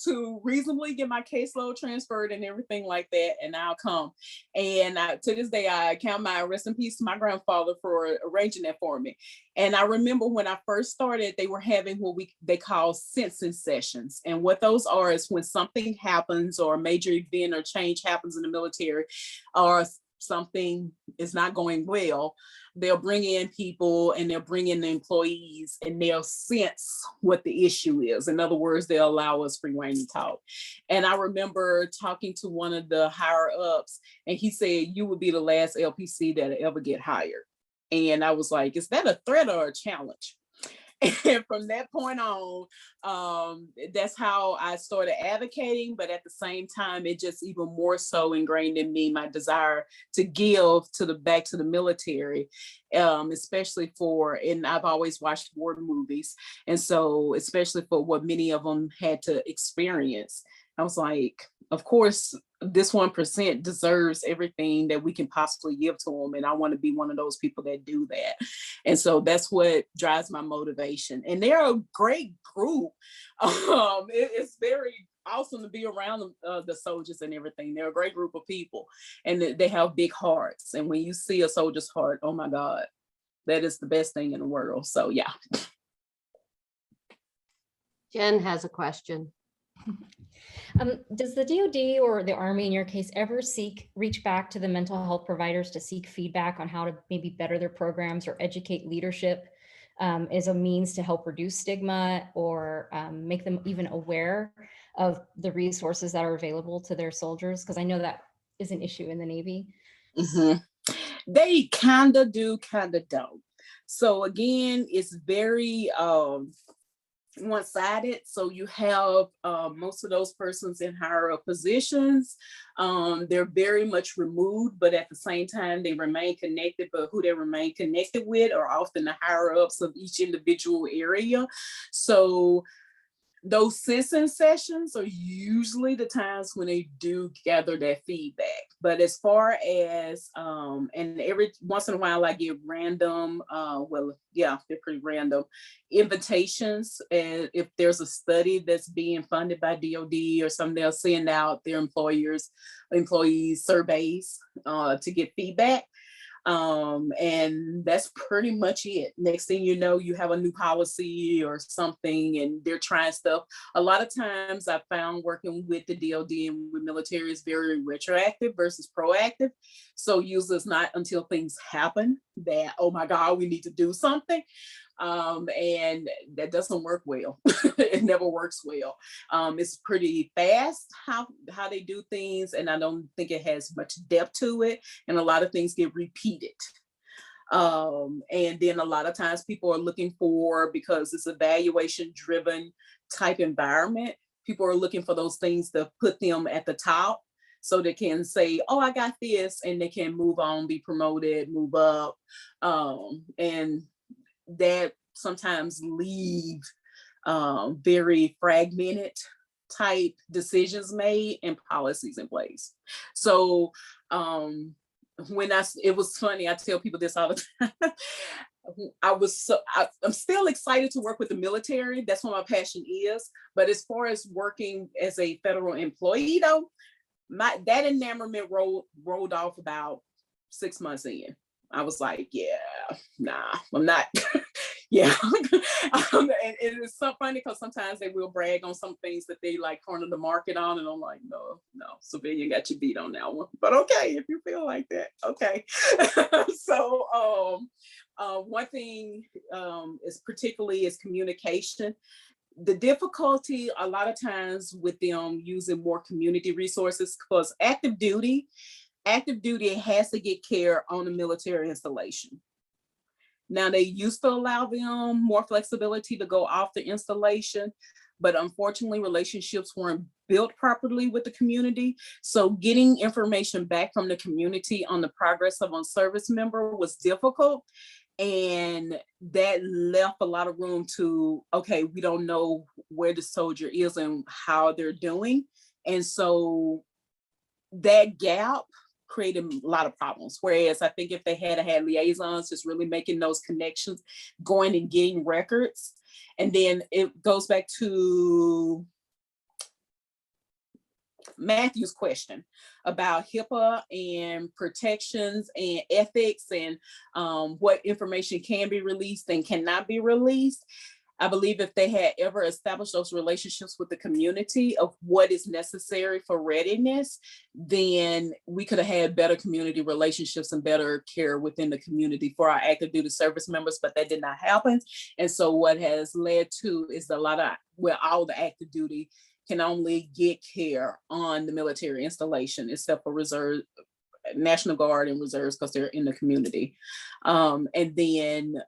to reasonably get my caseload transferred and everything like that, and I'll come. And to this day, I count my rest in peace to my grandfather for arranging that for me. And I remember when I first started, they were having what they call sensing sessions. And what those are is when something happens or a major event or change happens in the military, or something is not going well, they'll bring in people and they'll bring in the employees and they'll sense what the issue is. In other words, they'll allow us free reign to talk. And I remember talking to one of the higher ups, and he said, you would be the last LPC that'll ever get hired. And I was like, is that a threat or a challenge? And from that point on, that's how I started advocating. But at the same time, it just even more so ingrained in me my desire to give back to the military, especially and I've always watched war movies. And so especially for what many of them had to experience, I was like, of course, this 1% deserves everything that we can possibly give to them. And I want to be one of those people that do that. And so that's what drives my motivation. And they're a great group. It's very awesome to be around the soldiers and everything. They're a great group of people, and they have big hearts. And when you see a soldier's heart, oh my God, that is the best thing in the world. So yeah. Jen has a question. Does the DoD or the Army, in your case, ever reach back to the mental health providers to seek feedback on how to maybe better their programs or educate leadership as a means to help reduce stigma or make them even aware of the resources that are available to their soldiers? Because I know that is an issue in the Navy. Mm-hmm. They kind of do, kind of don't. So again, it's very one-sided. So you have most of those persons in higher up positions. They're very much removed, but at the same time, they remain connected, but who they remain connected with are often the higher ups of each individual area. So those sensing sessions are usually the times when they do gather that feedback. But as far as, and every once in a while I get random, they're pretty random invitations. And if there's a study that's being funded by DOD or something, they'll send out their employees surveys to get feedback. And that's pretty much it. Next thing you know, you have a new policy or something and they're trying stuff. A lot of times I found working with the DOD and with military is very retroactive versus proactive. So usually it's not until things happen that, oh my God, we need to do something. And that doesn't work well. It never works well. It's pretty fast how they do things, and I don't think it has much depth to it, and a lot of things get repeated. And then a lot of times people are looking for, because it's evaluation driven type environment, people are looking for those things to put them at the top so they can say, oh, I got this, and they can move on, be promoted, move up. And that sometimes leave very fragmented type decisions made and policies in place. So it was funny, I tell people this all the time. I'm still excited to work with the military. That's what my passion is. But as far as working as a federal employee though, that enamorment rolled off about 6 months in. I was like, yeah, nah, I'm not. Yeah. And it is so funny because sometimes they will brag on some things that they like corner the market on. And I'm like, no, civilian got you beat on that one. But okay, if you feel like that, okay. So one thing is particularly is communication. The difficulty a lot of times with them using more community resources, because active duty has to get care on a military installation. Now, they used to allow them more flexibility to go off the installation, but unfortunately relationships weren't built properly with the community. So getting information back from the community on the progress of a service member was difficult. And that left a lot of room to, okay, we don't know where the soldier is and how they're doing. And so that gap created a lot of problems. Whereas I think if they had liaisons, just really making those connections, going and getting records. And then it goes back to Matthew's question about HIPAA and protections and ethics and what information can be released and cannot be released. I believe if they had ever established those relationships with the community of what is necessary for readiness, then we could have had better community relationships and better care within the community for our active duty service members, but that did not happen. And so what has led to is all the active duty can only get care on the military installation, except for reserve, National Guard and reserves, because they're in the community. And then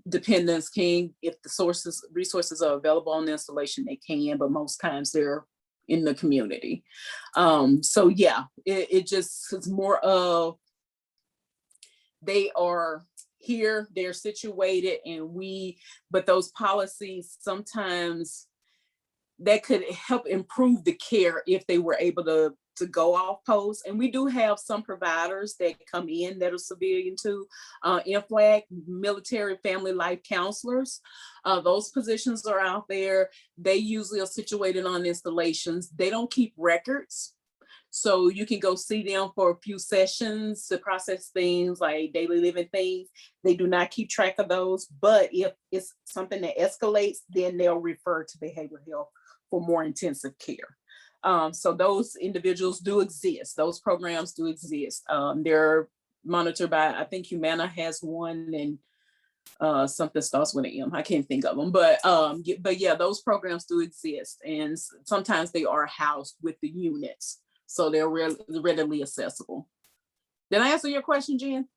dependents can, if the resources are available on the installation, they can, but most times they're in the community. So yeah, it just is more of, they are here, they're situated, but those policies sometimes that could help improve the care if they were able to go off post. And we do have some providers that come in that are civilian too, MFLAC, military family life counselors. Those positions are out there. They usually are situated on installations. They don't keep records. So you can go see them for a few sessions to process things like daily living things. They do not keep track of those, but if it's something that escalates, then they'll refer to behavioral health for more intensive care. So those individuals do exist. Those programs do exist. They're monitored by, I think Humana has one, and something starts with an M. I can't think of them, but yeah, those programs do exist. And sometimes they are housed with the units. So they're readily accessible. Did I answer your question, Jen?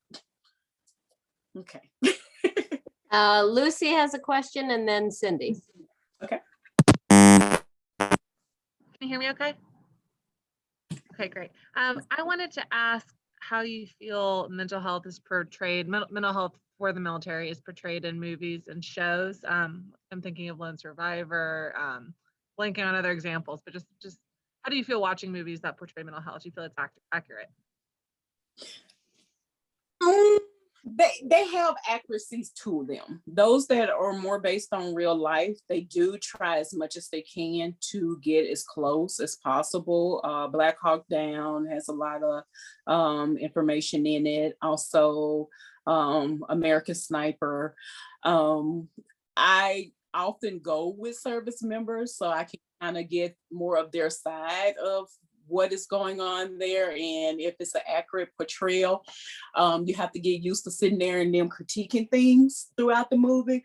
Okay. Lucy has a question, and then Cindy. Okay. Can you hear me okay? Okay, great. I wanted to ask how you feel mental health is portrayed, mental health for the military is portrayed in movies and shows. I'm thinking of Lone Survivor, blanking on other examples, but just how do you feel watching movies that portray mental health? Do you feel it's accurate? They have accuracies to them. Those that are more based on real life, they do try as much as they can to get as close as possible. Black Hawk Down has a lot of information in it. Also, American Sniper. I often go with service members so I can kind of get more of their side of what is going on there, and if it's an accurate portrayal. You have to get used to sitting there and them critiquing things throughout the movie.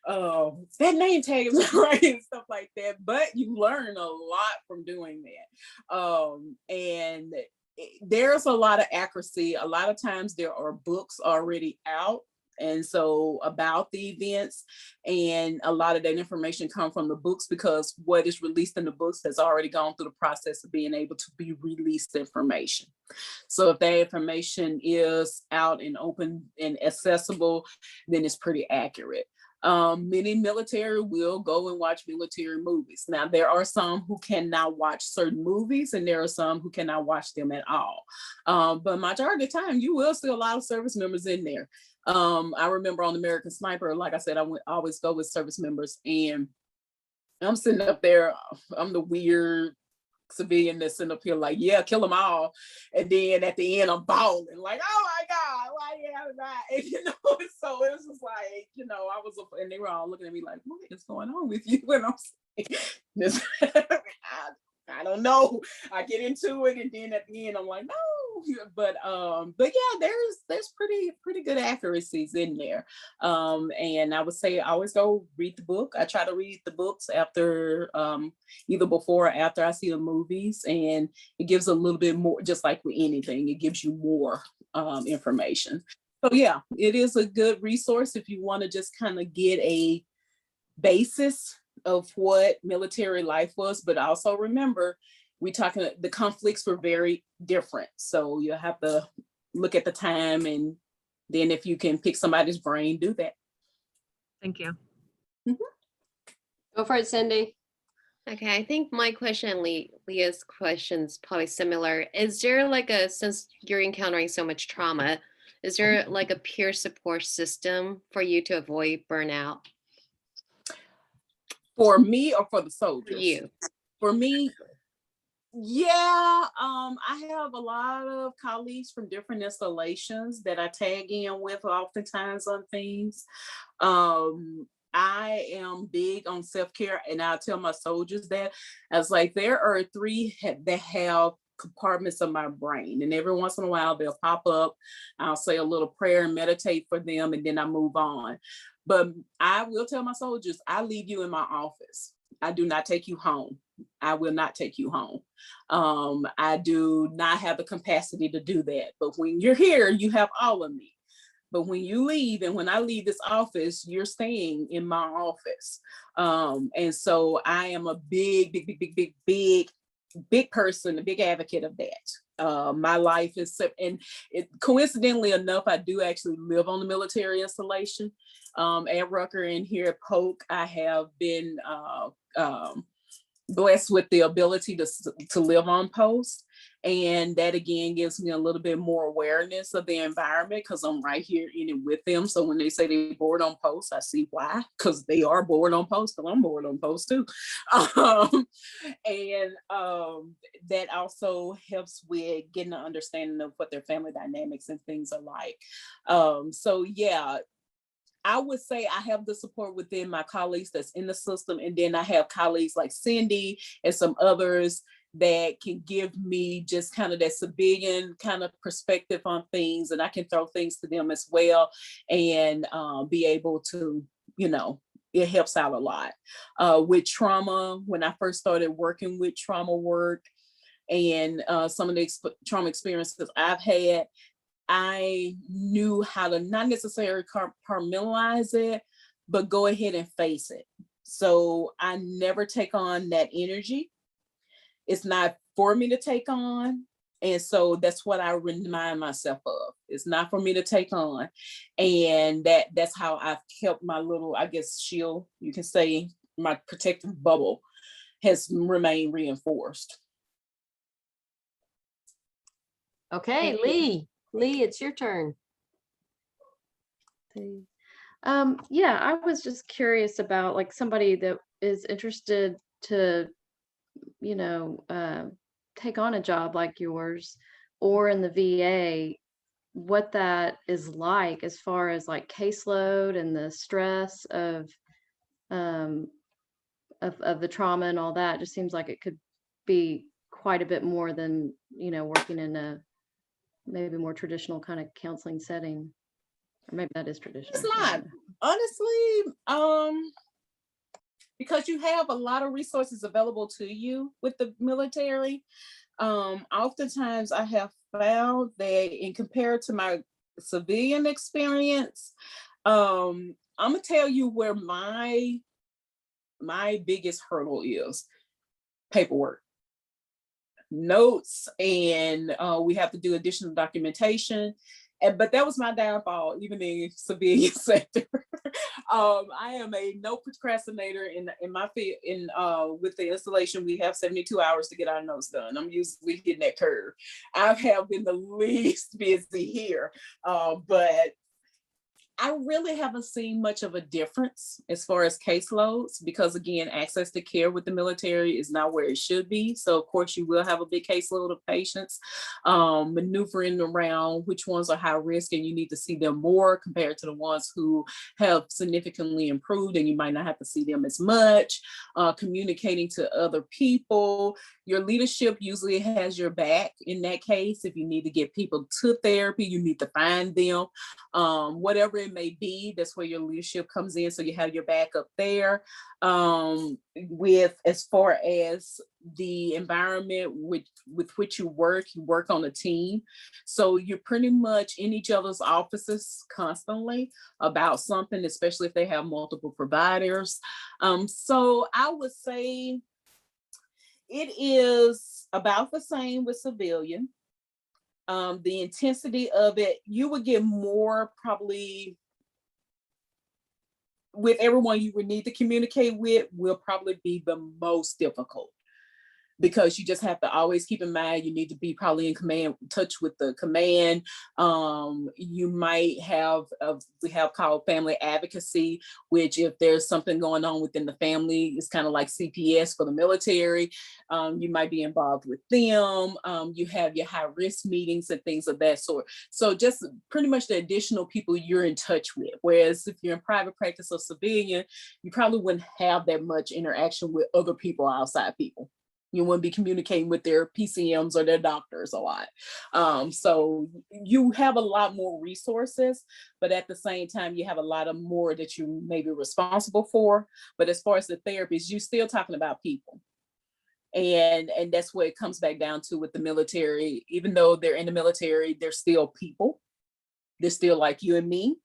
That name tag is right and stuff like that, but you learn a lot from doing that. And there's a lot of accuracy. A lot of times there are books already out, and so about the events, and a lot of that information comes from the books because what is released in the books has already gone through the process of being able to be released information. So if that information is out and open and accessible, then it's pretty accurate. Many military will go and watch military movies. Now, there are some who cannot watch certain movies, and there are some who cannot watch them at all. But majority of the time, you will see a lot of service members in there. I remember on American Sniper, like I said, I always go with service members, and I'm sitting up there, I'm the weird civilian that's sitting up here like, yeah, kill them all. And then at the end, I'm bawling like, oh my God, why you have that? And so it was just like, I was, and they were all looking at me like, what is going on with you? And I'm saying, this, I don't know. I get into it, and then at the end, I'm like, no. But yeah, there's pretty good accuracies in there. And I would say I always go read the book. I try to read the books after, either before or after I see the movies, and it gives a little bit more, just like with anything, it gives you more information. So yeah, it is a good resource if you want to just kind of get a basis of what military life was, but also remember, the conflicts were very different. So you have to look at the time, and then if you can pick somebody's brain, do that. Thank you. Go for it, Cindy. Okay, I think my question and Leah's question is probably similar. Is there since you're encountering so much trauma, is there like a peer support system for you to avoid burnout? For me or for the soldiers? For you. For me, yeah, I have a lot of colleagues from different installations that I tag in with oftentimes on things. I am big on self-care, and I tell my soldiers that. I was like, there are 3 that have compartments of my brain, and every once in a while they'll pop up. I'll say a little prayer and meditate for them, and then I move on. But I will tell my soldiers, I leave you in my office. I do not take you home. I will not take you home. I do not have the capacity to do that. But when you're here, you have all of me. But when you leave, and when I leave this office, you're staying in my office. And so I am a big person, a big advocate of that. My life is, and coincidentally enough, I do actually live on the military installation at Rucker, and here at Polk. I have been blessed with the ability to live on post. And that again gives me a little bit more awareness of the environment because I'm right here in it with them. So when they say they're bored on post, I see why, because they are bored on post, and I'm bored on post too. That also helps with getting an understanding of what their family dynamics and things are like. So yeah, I would say I have the support within my colleagues that's in the system. And then I have colleagues like Cindy and some others that can give me just kind of that civilian kind of perspective on things. And I can throw things to them as well and be able to, it helps out a lot. With trauma, when I first started working with trauma work and some of the trauma experiences I've had, I knew how to not necessarily compartmentalize it, but go ahead and face it. So I never take on that energy. It's not for me to take on. And so that's what I remind myself of. It's not for me to take on. And that's how I've kept my little, I guess, shield, you can say, my protective bubble has remained reinforced. Okay, Lee. Lee, it's your turn. Yeah, I was just curious about like somebody that is interested to, take on a job like yours or in the VA, what that is like as far as like caseload and the stress of the trauma and all that. Just seems like it could be quite a bit more than, working in a maybe more traditional kind of counseling setting, or maybe that is traditional. It's not, honestly, because you have a lot of resources available to you with the military. Oftentimes I have found that in compared to my civilian experience, I'm gonna tell you where my biggest hurdle is: paperwork, notes, and we have to do additional documentation. But that was my downfall, even in civilian sector. I am a no procrastinator in my field. With the installation, we have 72 hours to get our notes done. I'm usually hitting that curve. I have been the least busy here, but I really haven't seen much of a difference as far as caseloads, because again, access to care with the military is not where it should be. So of course you will have a big caseload of patients, maneuvering around which ones are high risk and you need to see them more compared to the ones who have significantly improved and you might not have to see them as much, communicating to other people. Your leadership usually has your back in that case. If you need to get people to therapy, you need to find them. Whatever it may be, that's where your leadership comes in. So you have your back up there. With as far as the environment with which you work on a team. So you're pretty much in each other's offices constantly about something, especially if they have multiple providers. So I would say it is about the same with civilian. The intensity of it, you would get more probably with everyone you would need to communicate with, will probably be the most difficult, because you just have to always keep in mind you need to be probably in touch with the command. You might have we have called family advocacy, which if there's something going on within the family, it's kind of like CPS for the military. You might be involved with them. You have your high risk meetings and things of that sort. So just pretty much the additional people you're in touch with. Whereas if you're in private practice or civilian, you probably wouldn't have that much interaction with other people, outside people. You wouldn't be communicating with their PCMs or their doctors a lot. So you have a lot more resources, but at the same time, you have a lot of more that you may be responsible for. But as far as the therapists, you're still talking about people. And that's what it comes back down to with the military. Even though they're in the military, they're still people. They're still like you and me.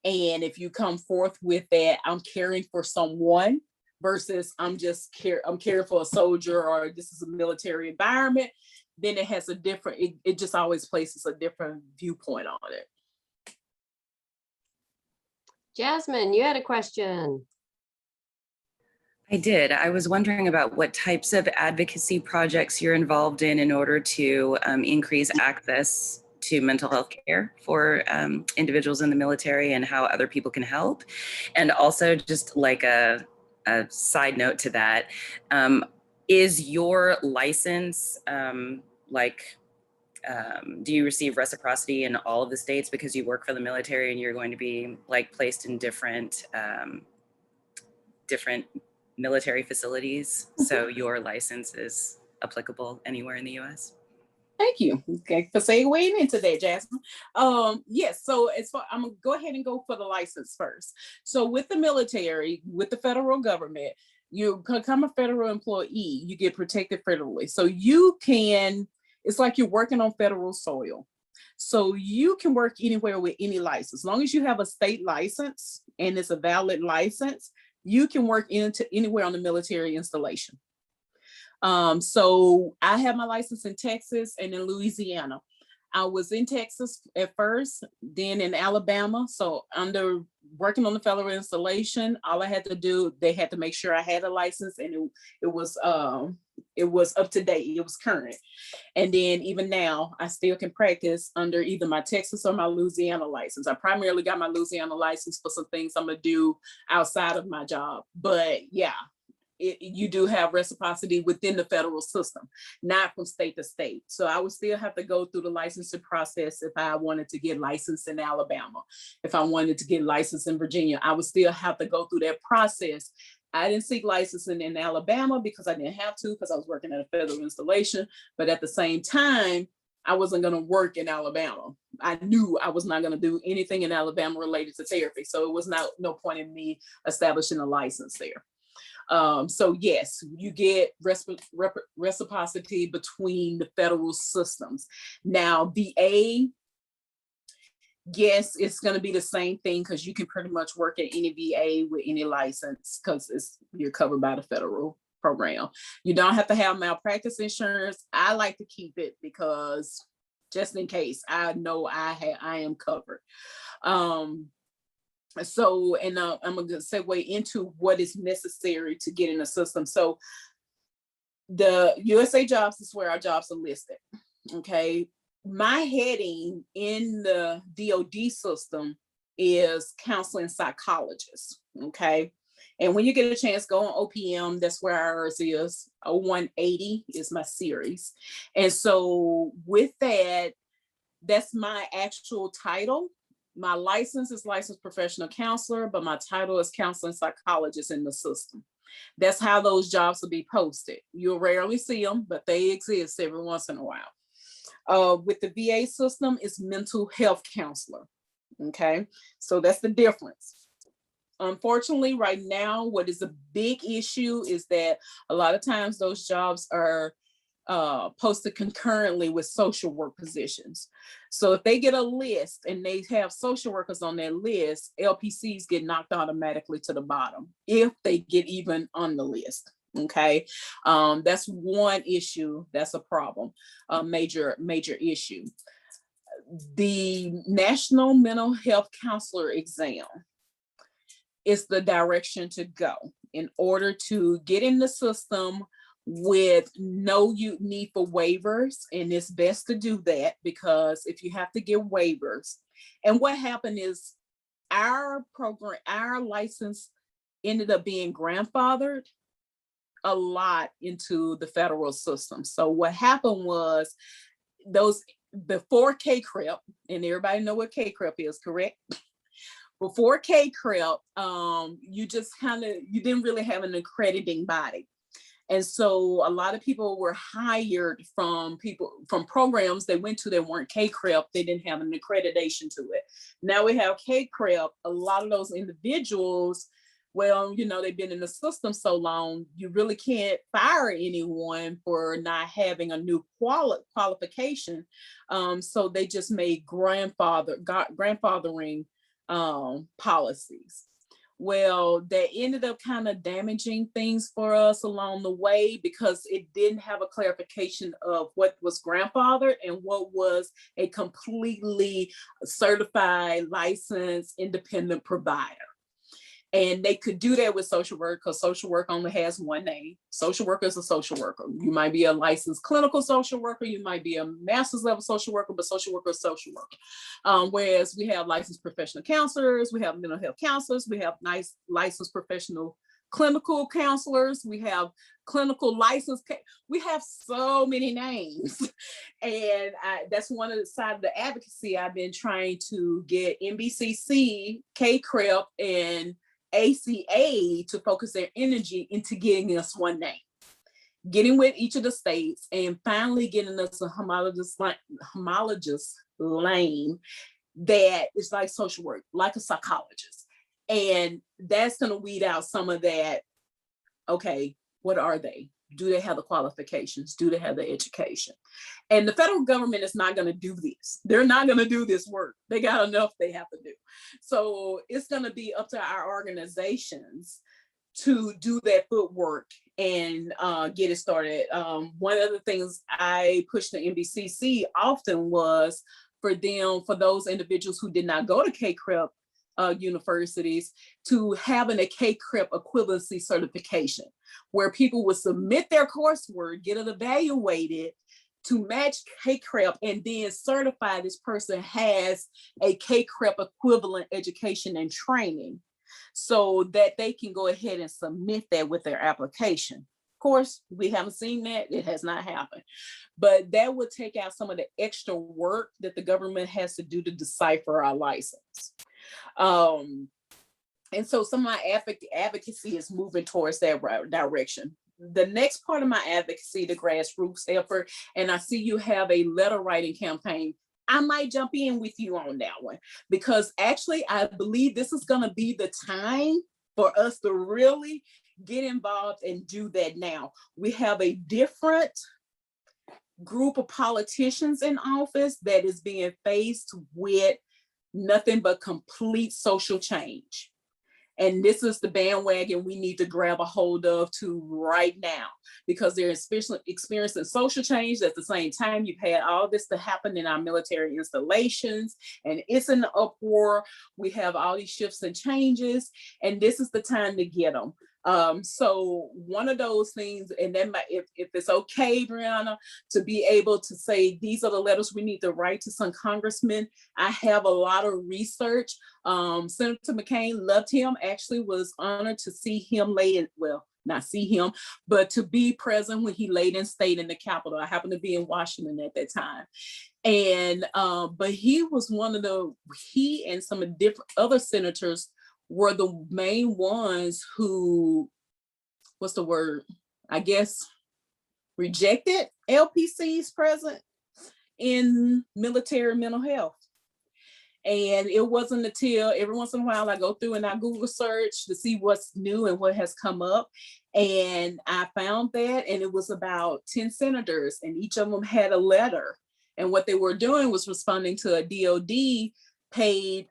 And if you come forth with that, I'm caring for someone, versus I'm caring for a soldier, or this is a military environment, then it has a different, it just always places a different viewpoint on it. Jasmine, you had a question. I did. I was wondering about what types of advocacy projects you're involved in order to increase access to mental health care for individuals in the military, and how other people can help. And also just like a side note to that, is your license do you receive reciprocity in all of the states because you work for the military and you're going to be like placed in different military facilities? So your license is applicable anywhere in the US? Thank you. Okay, for segueing into that, Jasmine. Yes, so as far, I'm gonna go ahead and go for the license first. So with the military, with the federal government, you become a federal employee, you get protected federally. So you can, it's like you're working on federal soil. So you can work anywhere with any license. As long as you have a state license and it's a valid license, you can work anywhere on the military installation. So I have my license in Texas and in Louisiana. I was in Texas at first, then in Alabama. So under working on the federal installation, all I had to do, they had to make sure I had a license, and it was up to date, it was current. And then even now, I still can practice under either my Texas or my Louisiana license. I primarily got my Louisiana license for some things I'm gonna do outside of my job, but yeah. You do have reciprocity within the federal system, not from state to state. So I would still have to go through the licensing process if I wanted to get licensed in Alabama. If I wanted to get licensed in Virginia, I would still have to go through that process. I didn't seek licensing in Alabama because I didn't have to, because I was working at a federal installation. But at the same time, I wasn't going to work in Alabama. I knew I was not going to do anything in Alabama related to therapy. So it was no point in me establishing a license there. So yes, you get reciprocity between the federal systems. Now, VA, yes, it's going to be the same thing because you can pretty much work at any VA with any license because you're covered by the federal program. You don't have to have malpractice insurance. I like to keep it because just in case, I know I am covered. So, and I'm going to segue into what is necessary to get in the system. So the USA Jobs is where our jobs are listed. Okay. My heading in the DoD system is counseling psychologist. Okay. And when you get a chance, go on OPM. That's where ours is. 0180 is my series. And so with that, that's my actual title. My license is licensed professional counselor, but my title is counseling psychologist in the system. That's how those jobs will be posted. You'll rarely see them, but they exist every once in a while. With the VA system, it's mental health counselor. Okay, so that's the difference. Unfortunately, right now, what is a big issue is that a lot of times those jobs are posted concurrently with social work positions. So if they get a list and they have social workers on their list, LPCs get knocked automatically to the bottom if they get even on the list. Okay, that's one issue. That's a problem, a major issue. The National Mental Health Counselor exam is the direction to go in order to get in the system with no need for waivers. And it's best to do that because if you have to get waivers, and what happened is our program, our license ended up being grandfathered a lot into the federal system. So what happened was those before KCREP, and everybody know what KCREP is, correct? Before KCREP, you didn't really have an accrediting body. And so a lot of people were hired from programs they went to that weren't KCREP. They didn't have an accreditation to it. Now we have KCREP. A lot of those individuals, well, they've been in the system so long, you really can't fire anyone for not having a new qualification. So they just made grandfathering policies. Well, that ended up kind of damaging things for us along the way because it didn't have a clarification of what was grandfathered and what was a completely certified, licensed, independent provider. And they could do that with social work because social work only has one name. Social worker is a social worker. You might be a licensed clinical social worker. You might be a master's level social worker, but social worker is social worker. Whereas we have licensed professional counselors, we have mental health counselors, we have licensed professional clinical counselors, we have clinical license. We have so many names. And that's one of the side of the advocacy I've been trying to get NBCC, KCREP, and ACA to focus their energy into getting us one name, getting with each of the states and finally getting us a homologous lane that is like social work, like a psychologist. And that's going to weed out some of that. Okay, what are they? Do they have the qualifications? Do they have the education? And the federal government is not going to do this. They're not going to do this work. They got enough they have to do. So it's going to be up to our organizations to do that footwork and get it started. One of the things I pushed the NBCC often was for those individuals who did not go to KCREP universities to having a KCREP equivalency certification where people would submit their coursework, get it evaluated to match KCREP, and then certify this person has a KCREP equivalent education and training so that they can go ahead and submit that with their application. Of course, we haven't seen that. It has not happened. But that would take out some of the extra work that the government has to do to decipher our license. And so some of my advocacy is moving towards that direction. The next part of my advocacy, the grassroots effort, and I see you have a letter writing campaign. I might jump in with you on that one because actually I believe this is going to be the time for us to really get involved and do that now. We have a different group of politicians in office that is being faced with nothing but complete social change. And this is the bandwagon we need to grab a hold of to right now, because they're experiencing social change. At the same time, you've had all this to happen in our military installations, and it's an uproar. We have all these shifts and changes, and this is the time to get them. So one of those things, and then if it's okay, Brianna, to be able to say, these are the letters we need to write to some congressmen. I have a lot of research. Senator McCain, loved him, actually was honored to see him lay in, well, not see him, but to be present when he laid in state in the Capitol. I happened to be in Washington at that time. And, but he was one of he and some of different other senators were the main ones who, what's the word? I guess, rejected LPC's presence in military mental health. And it wasn't until every once in a while I go through and I Google search to see what's new and what has come up. And I found that, and it was about 10 senators, and each of them had a letter. And what they were doing was responding to a DOD paid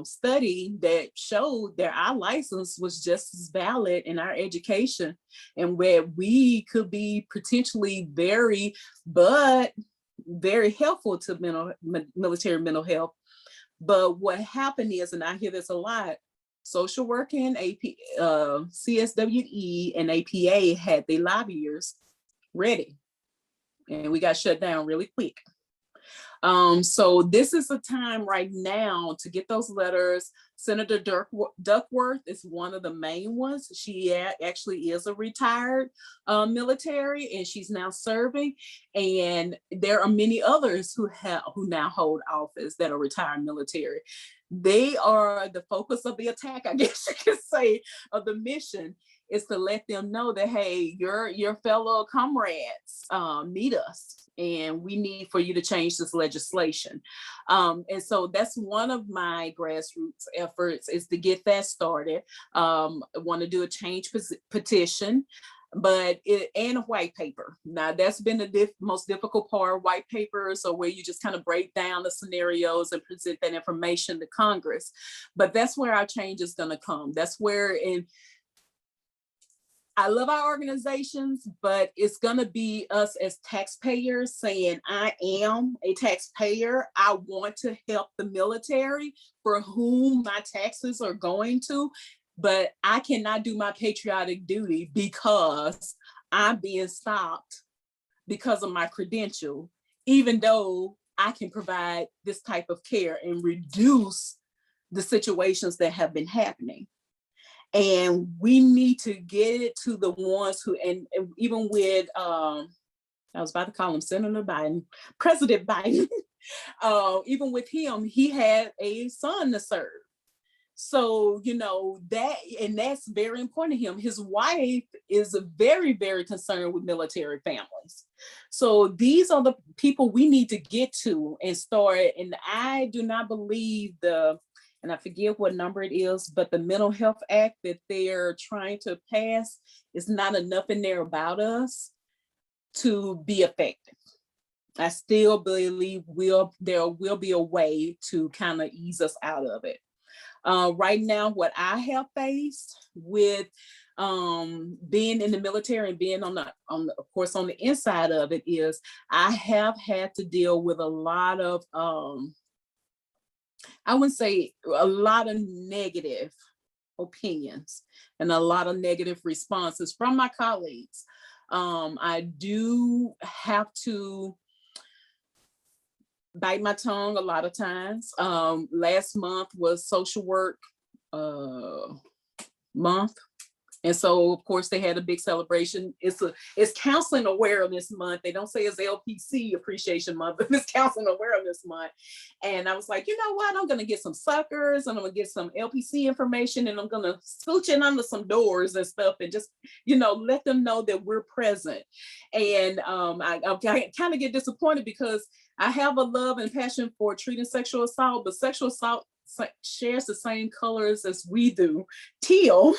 study that showed that our license was just as valid in our education, and where we could be potentially very helpful to military mental health. But what happened is, and I hear this a lot, social work and CSWE and APA had their lobbyers ready, and we got shut down really quick. So this is a time right now to get those letters. Senator Duckworth is one of the main ones. She actually is a retired military, and she's now serving. And there are many others who now hold office that are retired military. They are the focus of the attack, I guess you could say, of the mission, is to let them know that, hey, your fellow comrades need us, and we need for you to change this legislation. And so that's one of my grassroots efforts, is to get that started. I want to do a change petition, and a white paper. Now that's been the most difficult part. White papers are where you just kind of break down the scenarios and present that information to Congress. But that's where our change is going to come. That's where I love our organizations, but it's going to be us as taxpayers saying, I am a taxpayer. I want to help the military for whom my taxes are going to, but I cannot do my patriotic duty because I'm being stopped because of my credential, even though I can provide this type of care and reduce the situations that have been happening. And we need to get it to the ones who, and even with, I was about to call him Senator Biden, President Biden, even with him, he had a son to serve. So, that's very important to him. His wife is very, very concerned with military families. So these are the people we need to get to and start. And I do not believe and I forget what number it is, but the Mental Health Act that they're trying to pass is not enough in there about us to be effective. I still believe there will be a way to kind of ease us out of it. Right now, what I have faced with being in the military and being of course on the inside of it, is I have had to deal with a lot of I wouldn't say a lot of negative opinions and a lot of negative responses from my colleagues. I do have to bite my tongue a lot of times. Last month was social work month. And so, of course, they had a big celebration. It's Counseling Awareness Month. They don't say it's LPC Appreciation Month, but it's Counseling Awareness Month. And I was like, you know what? I'm going to get some suckers, and I'm going to get some LPC information, and I'm going to scooch in under some doors and stuff, and just, let them know that we're present. And I kind of get disappointed because I have a love and passion for treating sexual assault, but sexual assault shares the same colors as we do, teal,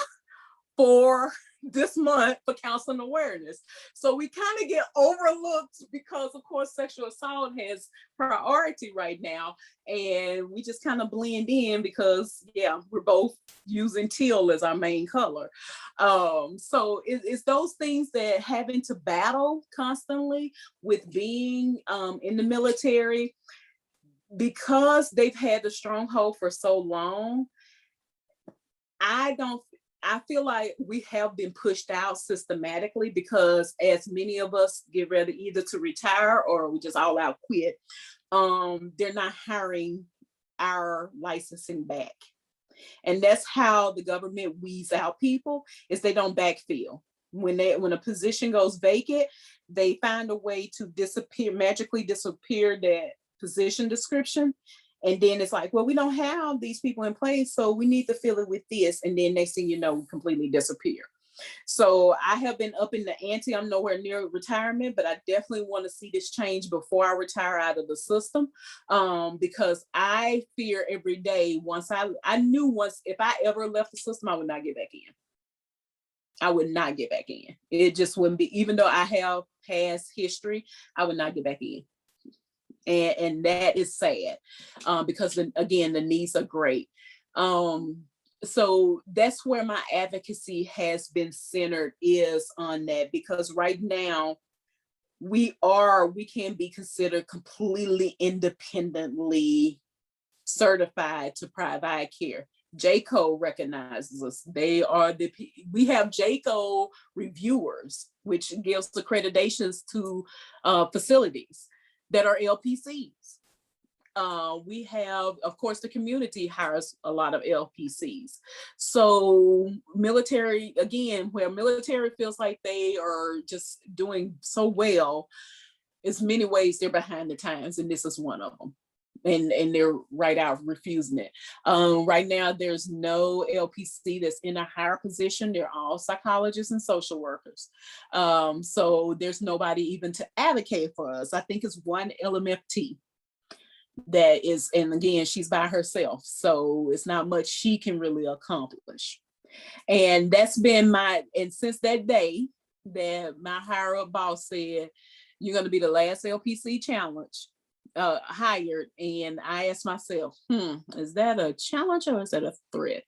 for this month for counseling awareness. So we kind of get overlooked because, of course, sexual assault has priority right now. And we just kind of blend in because, yeah, we're both using teal as our main color. So it's those things that having to battle constantly with being in the military, because they've had the stronghold for so long. I feel like we have been pushed out systematically because as many of us get ready either to retire or we just all out quit, they're not hiring our licensing back. And that's how the government weeds out people, is they don't backfill. When a position goes vacant, they find a way to magically disappear that position description. And then it's like, well, we don't have these people in place, so we need to fill it with this. And then next thing you know, we completely disappear. So I have been upping the ante. I'm nowhere near retirement, but I definitely want to see this change before I retire out of the system, because I fear every day. I knew if I ever left the system, I would not get back in. I would not get back in. It just wouldn't be, even though I have past history, I would not get back in. And that is sad, because again, the needs are great. So that's where my advocacy has been centered, is on that, because right now we can be considered completely independently certified to provide care. JCO recognizes us. We have JCO reviewers, which gives accreditations to facilities that are LPCs. We have, of course, the community hires a lot of LPCs. So military, again, where military feels like they are just doing so well, in many ways they're behind the times, and this is one of them. And they're right out refusing it. Right now, there's no LPC that's in a higher position. They're all psychologists and social workers. So there's nobody even to advocate for us. I think it's one LMFT that is, and again, she's by herself. So it's not much she can really accomplish. And that's been and since that day that my higher up boss said, you're going to be the last LPC challenge hired, and I asked myself, is that a challenge or is that a threat?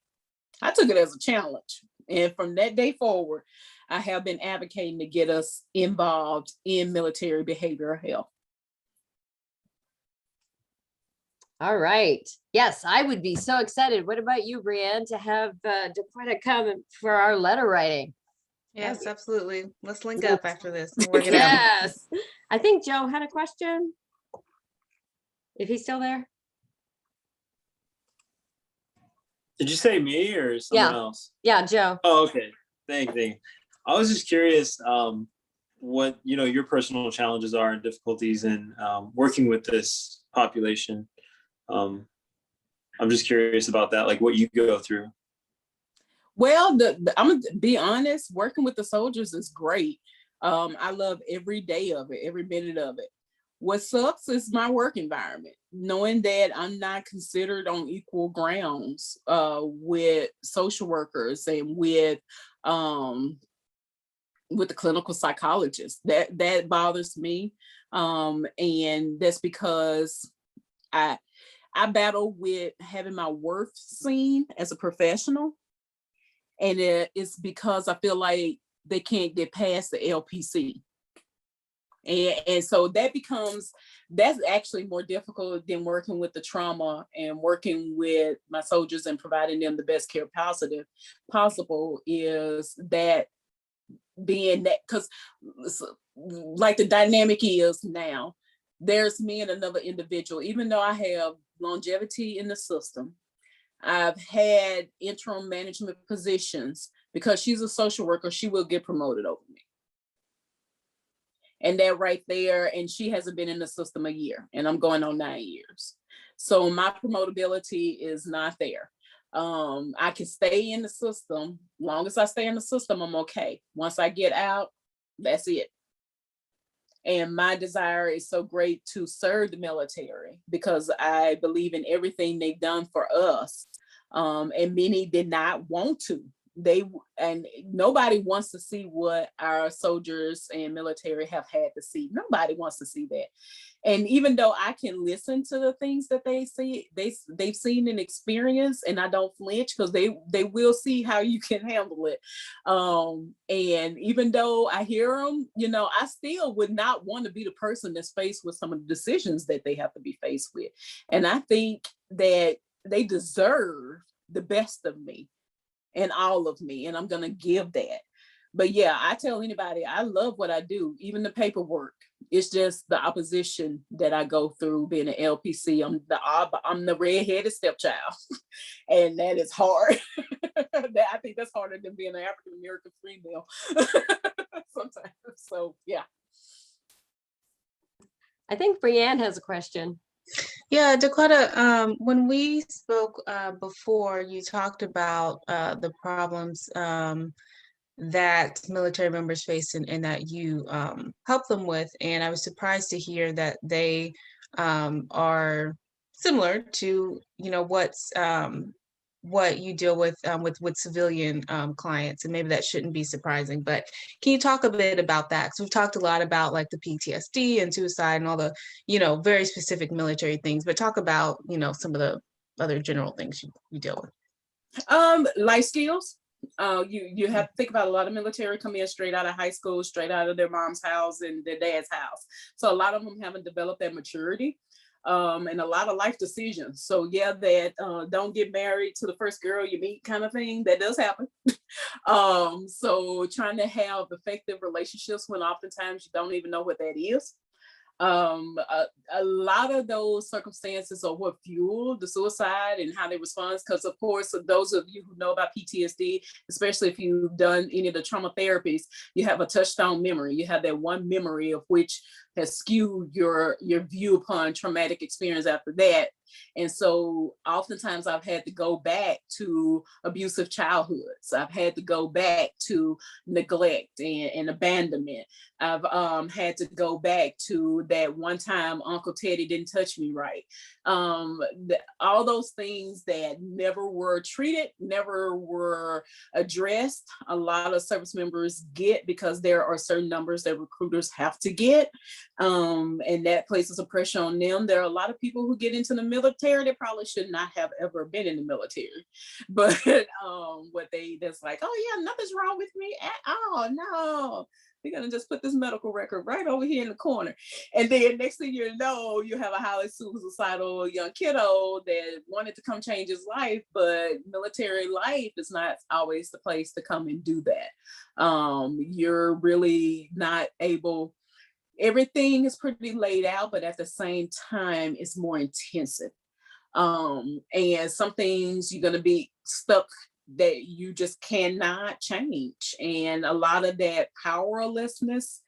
I took it as a challenge, and from that day forward, I have been advocating to get us involved in military behavioral health. All right. Yes, I would be so excited. What about you, Brianne, to have Dequetta come for our letter writing? Yes, absolutely. Let's link up after this and work it out. Yes. I think Joe had a question. If he's still there. Did you say me or someone else? Yeah, Joe. Oh, okay. Thank you. I was just curious what your personal challenges are and difficulties in working with this population. I'm just curious about that, like what you go through. Well, I'm gonna be honest, working with the soldiers is great. I love every day of it, every minute of it. What sucks is my work environment, knowing that I'm not considered on equal grounds with social workers and with the clinical psychologists. That bothers me, and that's because I battle with having my worth seen as a professional, and it's because I feel like they can't get past the LPC. And so that's actually more difficult than working with the trauma and working with my soldiers and providing them the best care possible is that being that, because like the dynamic is now, there's me and another individual. Even though I have longevity in the system, I've had interim management positions. Because she's a social worker, she will get promoted over me. And that right there, and she hasn't been in the system a year, and I'm going on 9 years. So my promotability is not there. I can stay in the system. Long as I stay in the system, I'm okay. Once I get out, that's it. And my desire is so great to serve the military because I believe in everything they've done for us. And many did not want to. and nobody wants to see what our soldiers and military have had to see. Nobody wants to see that. And even though I can listen to the things that they see, they've seen and experienced, and I don't flinch because they will see how you can handle it. And even though I hear them, I still would not want to be the person that's faced with some of the decisions that they have to be faced with. And I think that they deserve the best of me and all of me, and I'm going to give that. But yeah, I tell anybody, I love what I do, even the paperwork. It's just the opposition that I go through being an LPC. I'm the redheaded stepchild, and that is hard. I think that's harder than being an African-American female sometimes. So yeah. I think Brianne has a question. Yeah, Dequetta, when we spoke before, you talked about the problems that military members face and that you help them with. And I was surprised to hear that they are similar to, what you deal with civilian clients, and maybe that shouldn't be surprising. But can you talk a bit about that? Because we've talked a lot about like the PTSD and suicide and all the, very specific military things, but talk about, some of the other general things you deal with. Life skills. You have to think about a lot of military come in straight out of high school, straight out of their mom's house and their dad's house. So a lot of them haven't developed that maturity. And a lot of life decisions. So yeah, that don't get married to the first girl you meet kind of thing, that does happen. So trying to have effective relationships when oftentimes you don't even know what that is. A lot of those circumstances are what fuel the suicide and how they respond. Because of course, those of you who know about PTSD, especially if you've done any of the trauma therapies, you have a touchstone memory. You have that one memory of which has skewed your view upon traumatic experience after that. And so oftentimes I've had to go back to abusive childhoods. I've had to go back to neglect and abandonment. I've had to go back to that one time Uncle Teddy didn't touch me right. All those things that never were treated, never were addressed. A lot of service members get because there are certain numbers that recruiters have to get. And that places a pressure on them. There are a lot of people who get into the military that probably should not have ever been in the military, but that's like, oh yeah, nothing's wrong with me at all. No, we're gonna just put this medical record right over here in the corner. And then next thing you know, you have a highly suicidal young kiddo that wanted to come change his life, but military life is not always the place to come and do that. You're really not able. Everything is pretty laid out, but at the same time, it's more intensive. And some things you're going to be stuck that you just cannot change. And a lot of that powerlessness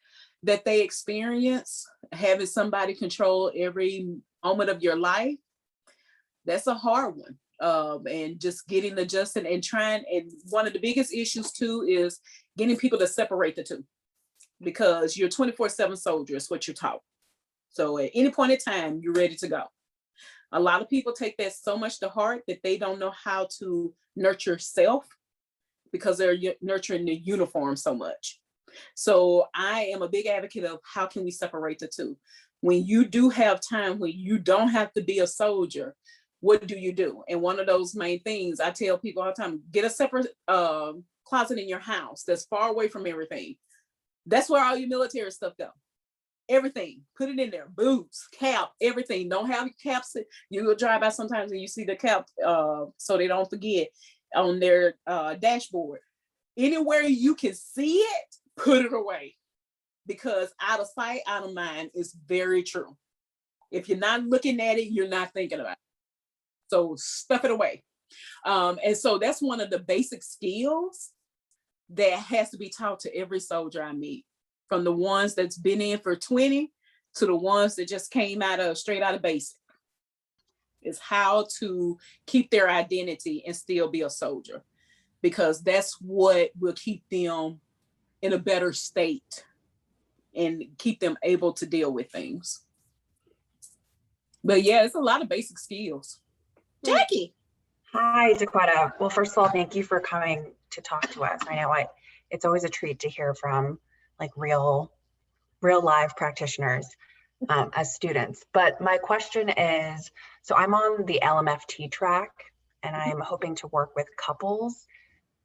that they experience, having somebody control every moment of your life, that's a hard one. And just getting adjusted and trying. And one of the biggest issues too is getting people to separate the two. Because you're 24/7 soldier is what you're taught. So at any point in time, you're ready to go. A lot of people take that so much to heart that they don't know how to nurture self because they're nurturing the uniform so much. So I am a big advocate of how can we separate the two? When you do have time, when you don't have to be a soldier, what do you do? And one of those main things I tell people all the time, get a separate closet in your house that's far away from everything. That's where all your military stuff go. Everything, put it in there, boots, cap, everything. Don't have your caps. You go drive by sometimes and you see the cap so they don't forget on their dashboard. Anywhere you can see it, put it away. Because out of sight, out of mind is very true. If you're not looking at it, you're not thinking about it. So stuff it away. And so that's one of the basic skills that has to be taught to every soldier I meet, from the ones that's been in for 20 to the ones that just came straight out of basic, is how to keep their identity and still be a soldier, because that's what will keep them in a better state and keep them able to deal with things. But yeah, it's a lot of basic skills. Jackie. Hi, Dequetta. Well, first of all, thank you for coming to talk to us. I know it's always a treat to hear from like real live practitioners as students. But my question is, so I'm on the LMFT track and I'm hoping to work with couples.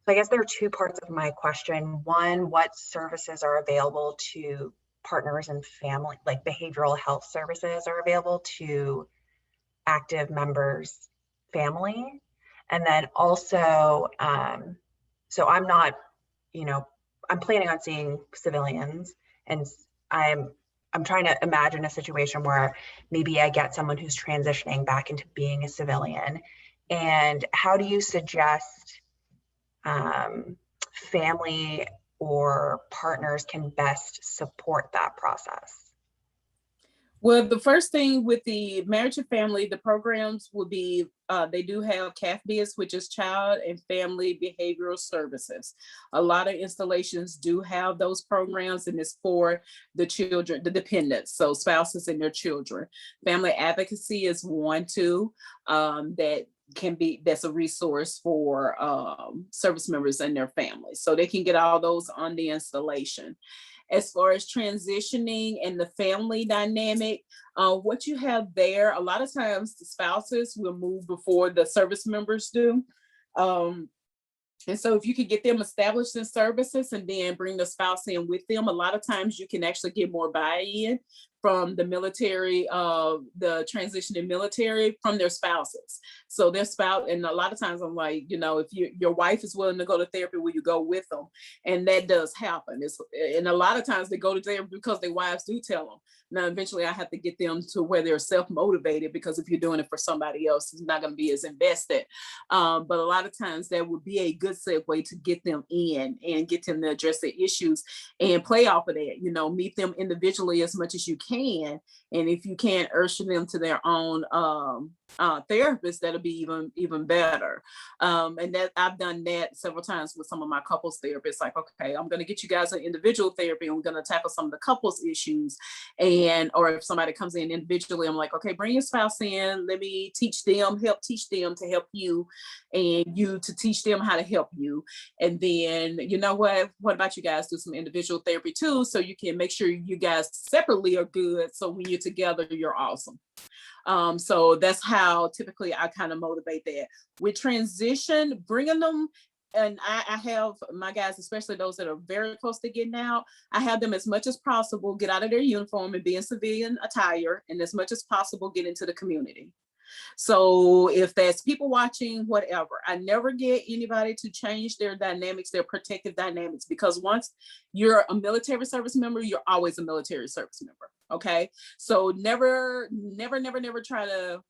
So I guess there are two parts of my question. One, what services are available to partners and family, like behavioral health services are available to active members' family? And then also, so I'm not, I'm planning on seeing civilians, and I'm trying to imagine a situation where maybe I get someone who's transitioning back into being a civilian. And how do you suggest family or partners can best support that process? Well, the first thing with the marriage and family, the programs will be, they do have CAFBIS, which is Child and Family Behavioral Services. A lot of installations do have those programs, and it's for the children, the dependents, so spouses and their children. Family Advocacy is one too, that's a resource for service members and their families. So they can get all those on the installation. As far as transitioning and the family dynamic, what you have there, a lot of times the spouses will move before the service members do. And so if you could get them established in services and then bring the spouse in with them, a lot of times you can actually get more buy-in from the military, the transition in military, from their spouses. So their spouse, and a lot of times I'm like, if your wife is willing to go to therapy, will you go with them? And that does happen. And a lot of times they go to therapy because their wives do tell them. Now, eventually I have to get them to where they're self-motivated, because if you're doing it for somebody else, it's not going to be as invested. But a lot of times that would be a good segue to get them in and get them to address their issues and play off of that, meet them individually as much as you can. And if you can't usher them to their own therapist, that'll be even better. And that I've done that several times with some of my couples therapists. Like, okay, I'm going to get you guys an individual therapy, and we're going to tackle some of the couples issues. Or if somebody comes in individually, I'm like, okay, bring your spouse in. Let me help teach them to help you, and you to teach them how to help you. And then, what about you guys do some individual therapy too, so you can make sure you guys separately are good. So when you're together, you're awesome. So that's how typically I kind of motivate that. With transition, bringing them, and I have my guys, especially those that are very close to getting out, I have them as much as possible get out of their uniform and be in civilian attire, and as much as possible get into the community. So if there's people watching, whatever, I never get anybody to change their dynamics, their protective dynamics, because once you're a military service member, you're always a military service member. Okay. So never try to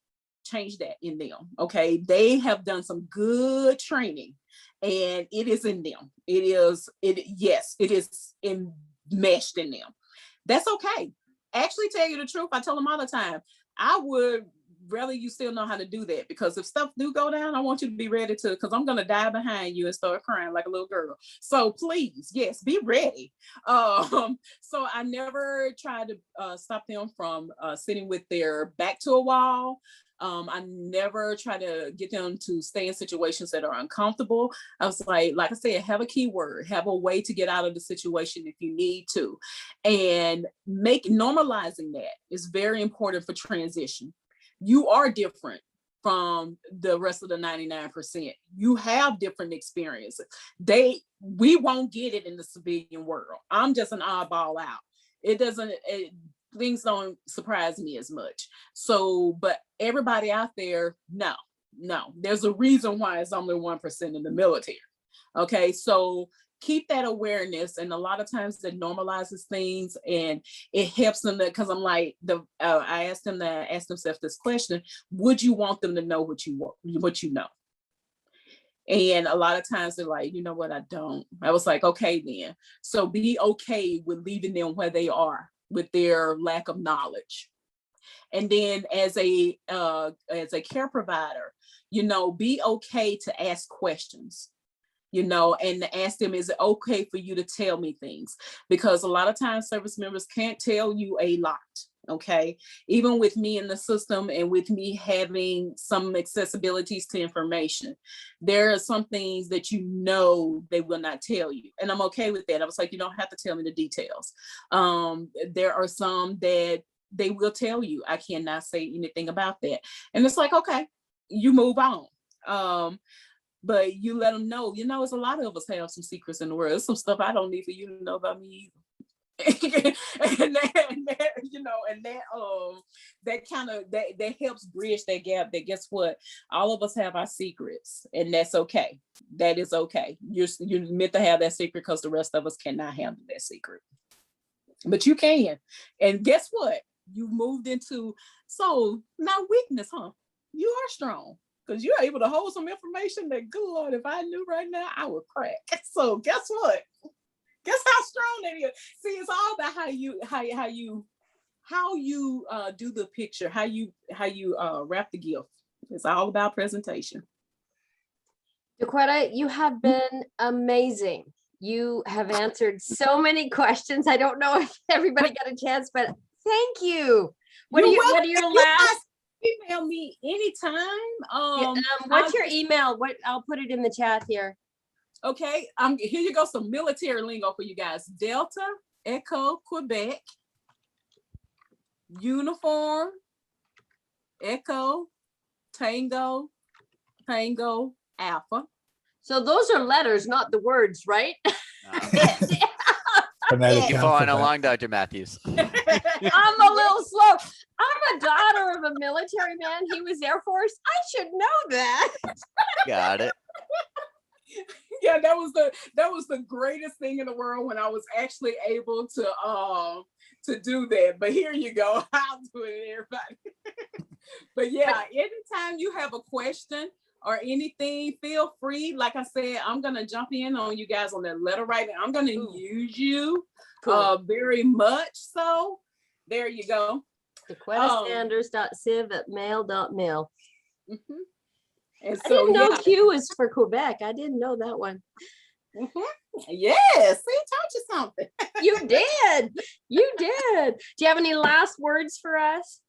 change that in them. Okay. They have done some good training, and it is in them. It is enmeshed in them. That's okay. Actually, tell you the truth, I tell them all the time, I would rather you still know how to do that, because if stuff do go down, I want you to be ready to, because I'm going to die behind you and start crying like a little girl. So please, yes, be ready. So I never try to stop them from sitting with their back to a wall. I never try to get them to stay in situations that are uncomfortable. I was like I said, have a keyword, have a way to get out of the situation if you need to. And normalizing that is very important for transition. You are different from the rest of the 99%. You have different experiences. We won't get it in the civilian world. I'm just an oddball out. Things don't surprise me as much. So, but everybody out there, no, there's a reason why it's only 1% in the military. Okay, so keep that awareness, and a lot of times that normalizes things, and it helps them because I'm like, I asked them to ask themselves this question: would you want them to know what you know? And a lot of times they're like, you know what, I don't. I was like, okay, then. So be okay with leaving them where they are with their lack of knowledge. And then as a care provider, be okay to ask questions. And ask them, is it okay for you to tell me things? Because a lot of times service members can't tell you a lot. Okay, even with me in the system and with me having some accessibilities to information, there are some things that they will not tell you, and I'm okay with that. I was like, you don't have to tell me the details. There are some that they will tell you. I cannot say anything about that, and it's like, okay, you move on. But you let them know, it's a lot of us have some secrets in the world. There's some stuff I don't need for you to know about me either. that helps bridge that gap. That, guess what, all of us have our secrets, and that's okay. That is okay. You're meant to have that secret because the rest of us cannot handle that secret, but you can. And guess what, you moved into, so not weakness, huh? You are strong because you're able to hold some information that, good Lord, if I knew right now, I would crack. So guess what? Guess how strong that is. See, it's all about how you do the picture, how you wrap the gift. It's all about presentation. Dequetta, you have been amazing. You have answered so many questions. I don't know if everybody got a chance, but thank you. What are your last? Email me anytime. What's your email? I'll put it in the chat here. Okay, here you go, some military lingo for you guys. Delta, Echo, Quebec, Uniform, Echo, Tango, Tango, Alpha. So those are letters, not the words, right? You're following along, Dr. Matthews. I'm a little slow. I'm a daughter of a military man. He was Air Force. I should know that. Got it. Yeah, that was the greatest thing in the world when I was actually able to do that. But here you go. I'll do it, everybody. But yeah, anytime you have a question or anything, feel free. Like I said, I'm gonna jump in on you guys on that letter writing. I'm gonna use you very much. So there you go. DequettaSanders.civ@mail.mil. Mm-hmm. And I didn't know Q is for Quebec. I didn't know that one. Mm-hmm. Yes, see, taught you something. You did. You did. Do you have any last words for us?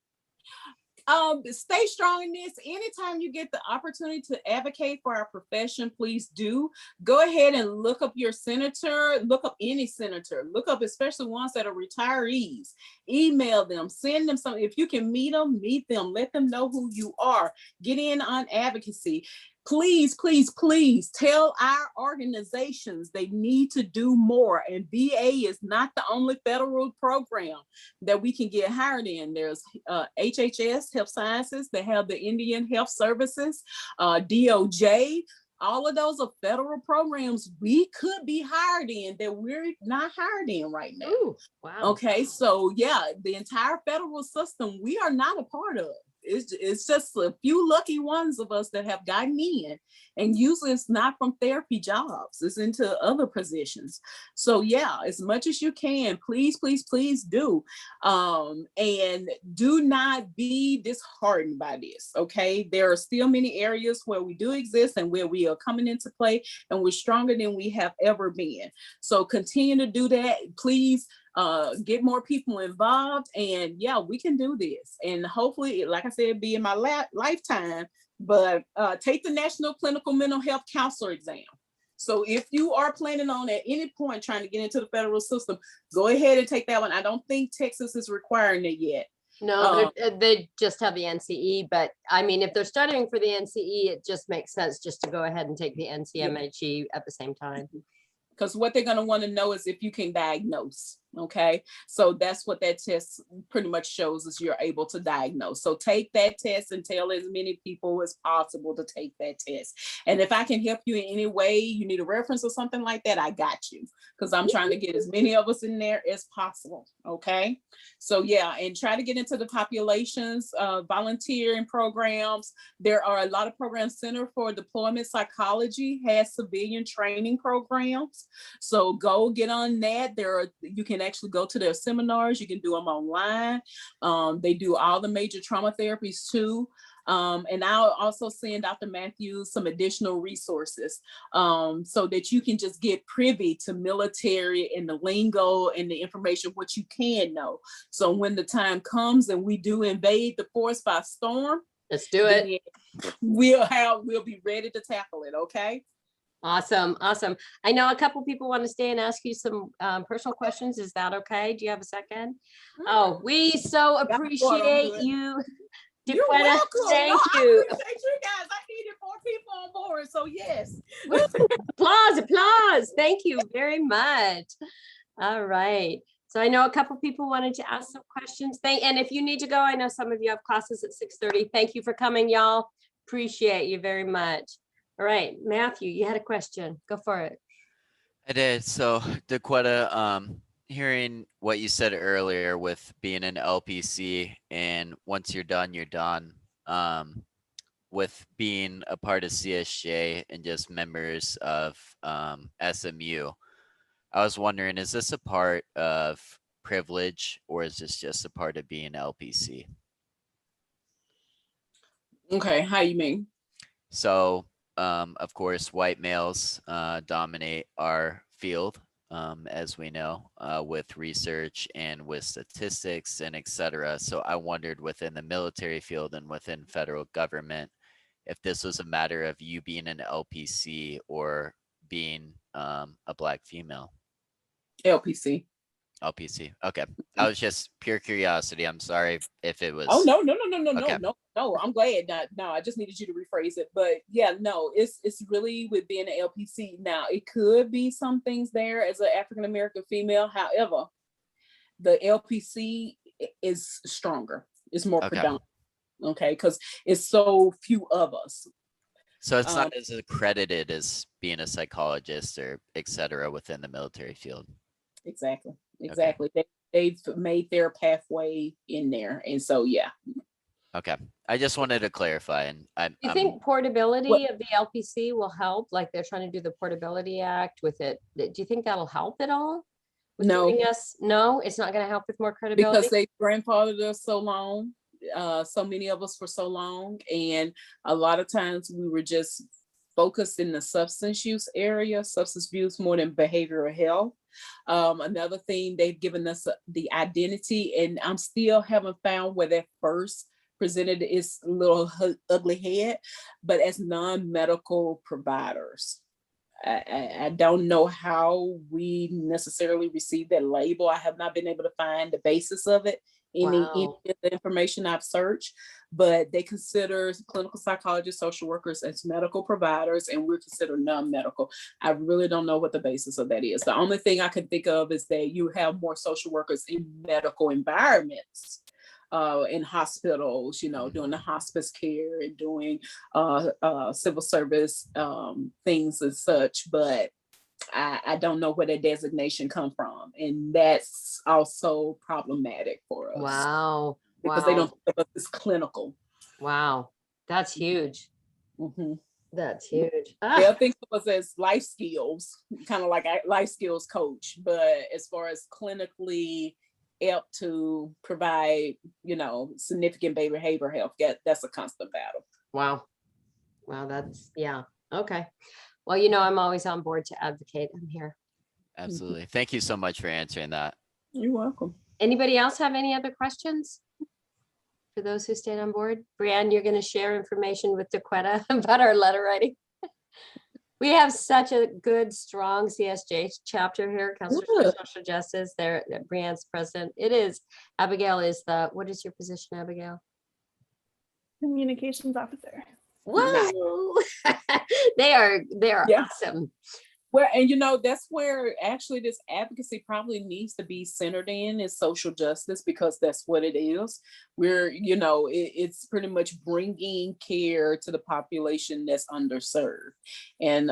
Stay strong in this. Anytime you get the opportunity to advocate for our profession, please do. Go ahead and look up your senator, look up any senator, look up especially ones that are retirees. Email them, send them something. If you can meet them, let them know who you are. Get in on advocacy. Please, please, please tell our organizations they need to do more. And VA is not the only federal program that we can get hired in. There's HHS, Health Sciences. They have the Indian Health Services, DOJ. All of those are federal programs we could be hired in that we're not hired in right now. Ooh, wow. Okay, so yeah, the entire federal system, we are not a part of. It's just a few lucky ones of us that have gotten in, and usually it's not from therapy jobs, it's into other positions. So yeah, as much as you can, please, please, please do. And do not be disheartened by this, okay? There are still many areas where we do exist and where we are coming into play, and we're stronger than we have ever been. So continue to do that, please. Get more people involved, and yeah, we can do this. And hopefully, like I said, be in my lifetime, but take the National Clinical Mental Health Counselor exam. So if you are planning on at any point trying to get into the federal system, go ahead and take that one. I don't think Texas is requiring it yet. No, they just have the NCE, but I mean, if they're studying for the NCE, it just makes sense just to go ahead and take the NCMHE at the same time. Because what they're going to want to know is if you can diagnose. Okay, so that's what that test pretty much shows, is you're able to diagnose. So take that test and tell as many people as possible to take that test. And if I can help you in any way, you need a reference or something like that, I got you, because I'm trying to get as many of us in there as possible. Okay, so yeah, and try to get into the populations, volunteering programs. There are a lot of programs. Center for Deployment Psychology has civilian training programs, so go get on that. You can actually go to their seminars. You can do them online. They do all the major trauma therapies too. And I'll also send Dr. Matthews some additional resources so that you can just get privy to military and the lingo and the information, what you can know. So when the time comes and we do invade the forest by storm, let's do it. We'll be ready to tackle it. Okay. Awesome. Awesome. I know a couple people want to stay and ask you some personal questions. Is that okay? Do you have a second? Oh, we so appreciate you. You're Dequetta, welcome. thank No, you. I appreciate you guys. I needed more people on board. So yes. Applause, applause. Thank you very much. All right. So I know a couple people wanted to ask some questions. And if you need to go, I know some of you have classes at 6:30. Thank you for coming, y'all. Appreciate you very much. All right, Matthew, you had a question. Go for it. I did. So Dequetta, hearing what you said earlier with being an LPC and once you're done, you're done. With being a part of CSJ and just members of SMU, I was wondering, is this a part of privilege or is this just a part of being LPC? Okay, how you mean? So, of course, white males dominate our field, as we know, with research and with statistics and etc. So I wondered within the military field and within federal government, if this was a matter of you being an LPC or being a Black female. LPC. LPC. Okay. That was just pure curiosity. I'm sorry if it was. Oh, no. Okay. No, I'm glad. No, I just needed you to rephrase it. But yeah, no, it's really with being an LPC. Now, it could be some things there as an African-American female. However, the LPC is stronger. It's more predominant. Okay, because it's so few of us. So it's not as accredited as being a psychologist or etc. within the military field. Exactly. They've made their pathway in there, and so yeah. Okay, I just wanted to clarify. And Do you think portability of the LPC will help? Like they're trying to do the Portability Act with it. Do you think that'll help at all? No. No, it's not going to help with more credibility Because they grandfathered us so long, so many of us for so long, and a lot of times we were just focused in the substance use area, substance abuse more than behavioral health. Another thing, they've given us the identity, and I'm still haven't found where that first presented its little ugly head, but as non-medical providers. I don't know how we necessarily received that label. I have not been able to find the basis of it in any of the information I've searched, but they consider clinical psychologists, social workers as medical providers, and we're considered non-medical. I really don't know what the basis of that is. The only thing I can think of is that you have more social workers in medical environments, in hospitals, doing the hospice care and doing civil service things and such, but I don't know where that designation come from, and that's also problematic for us. Wow. Because they don't think of us as clinical. Wow, that's huge. Mm-hmm. That's huge. They'll think of us as life skills, kind of like a life skills coach, but as far as clinically help to provide, significant behavioral health, that's a constant battle. Wow, that's, yeah. Okay. Well, I'm always on board to advocate. I'm here. Absolutely. Thank you so much for answering that. You're welcome. Anybody else have any other questions? For those who stayed on board, Brianne, you're going to share information with Dequetta about our letter writing. We have such a good, strong CSJ chapter here, Counselors for Social Justice. Brianne's president. It is. Abigail is what is your position, Abigail? Communications officer. Whoa. They are awesome. Well, and that's where actually this advocacy probably needs to be centered in is social justice, because that's what it is. We're, it's pretty much bringing care to the population that's underserved. And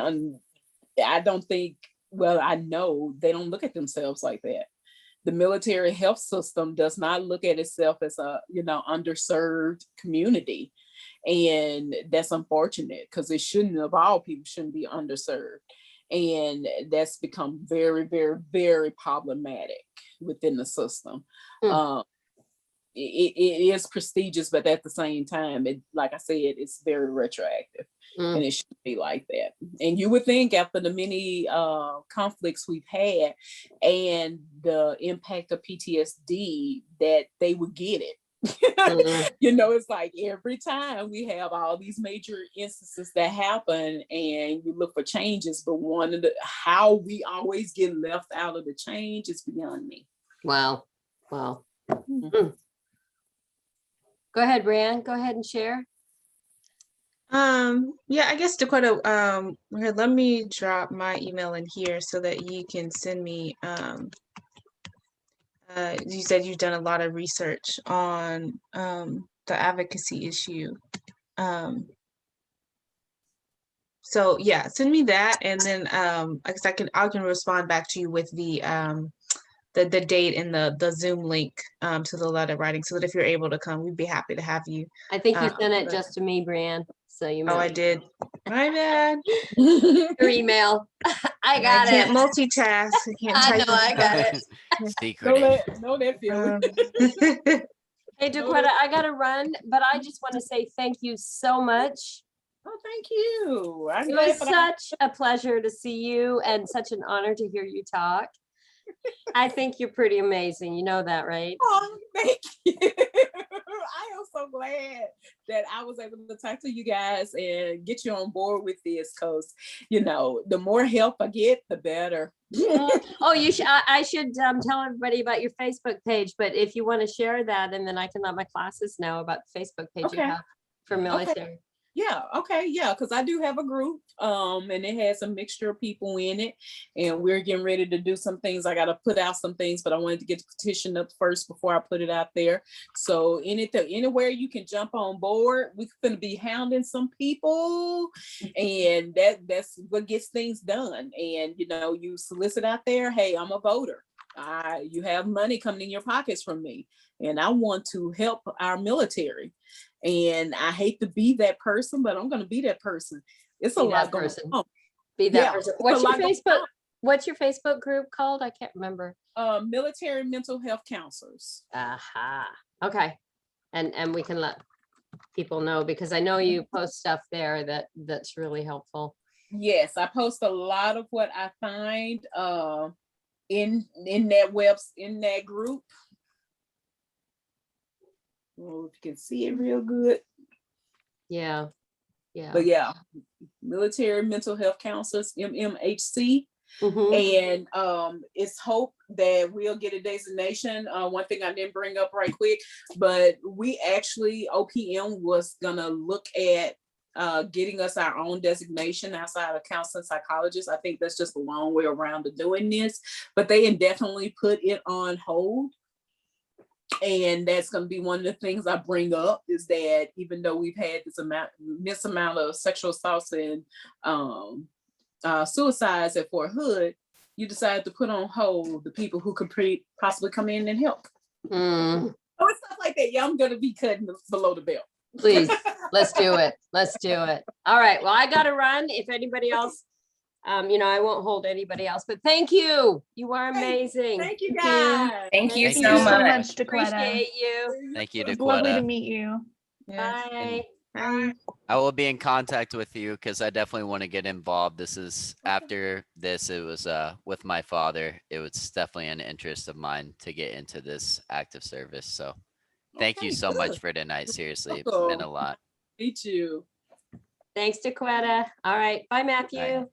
I don't think, I know they don't look at themselves like that. The military health system does not look at itself as a, underserved community. And that's unfortunate, because it shouldn't, of all people, shouldn't be underserved. And that's become very, very, very problematic within the system. It is prestigious, but at the same time, like I said, it's very retroactive. And it should be like that. And you would think after the many conflicts we've had and the impact of PTSD that they would get it. You know, it's like every time we have all these major instances that happen and you look for changes, but how we always get left out of the change is beyond me. Wow. Wow. Go ahead, Brianne. Go ahead and share. Yeah, I guess Dequetta, here, let me drop my email in here so that you can send me, you said you've done a lot of research on the advocacy issue. So yeah, send me that, and then I guess I can respond back to you with the date and the Zoom link to the letter writing, so that if you're able to come, we'd be happy to have you. I think you sent it just to me, Brianne. So you. Oh, I did. My bad. Your email. I got it. I can't multitask. I know. I got it. Secret. No, that feeling. Hey, Dequetta, I gotta run, but I just want to say thank you so much. Oh, thank you. It was such a pleasure to see you and such an honor to hear you talk. I think you're pretty amazing. You know that, right? Oh, thank you. I am so glad that I was able to talk to you guys and get you on board with this, because, you know, the more help I get, the better. Oh, you should. I should tell everybody about your Facebook page, but if you want to share that, and then I can let my classes know about the Facebook page you have for military. Okay. Yeah, okay, yeah, because I do have a group, and it has a mixture of people in it, and we're getting ready to do some things. I got to put out some things, but I wanted to get the petition up first before I put it out there. So anywhere you can jump on board, we're going to be hounding some people, and that's what gets things done. And, you know, you solicit out there, hey, I'm a voter. You have money coming in your pockets from me, and I want to help our military. And I hate to be that person, but I'm going to be that person. It's a lot going on. Be that person. What's your Facebook group called? I can't remember. Military Mental Health Counselors. Aha. Okay. And we can let people know, because I know you post stuff there that's really helpful. Yes, I post a lot of what I find in that group. Well, if you can see it real good. Yeah. Yeah. But yeah, Military Mental Health Counselors, MMHC. And it's hope that we'll get a designation. One thing I didn't bring up right quick, but we actually, OPM was gonna look at getting us our own designation outside of counseling psychologists. I think that's just a long way around to doing this, but they indefinitely put it on hold. And that's going to be one of the things I bring up, is that even though we've had this immense amount of sexual assaults and suicides at Fort Hood, you decided to put on hold the people who could possibly come in and help. Oh, it's stuff like that. Yeah, I'm going to be cutting below the belt. Please, let's do it. Let's do it. All right. Well, I got to run. If anybody else, you know, I won't hold anybody else, but thank you. You are amazing. Thank you, guys. Thank you so much, Dequetta. Appreciate you. Thank you, It's lovely to Dequetta. meet you. Bye. Bye. I will be in contact with you because I definitely want to get involved. This is after this. It was with my father. It was definitely an interest of mine to get into this active service. So thank you so much for tonight. Seriously, it meant a lot. Me too. Thanks, Dequetta. All right. Bye, Matthew. Bye.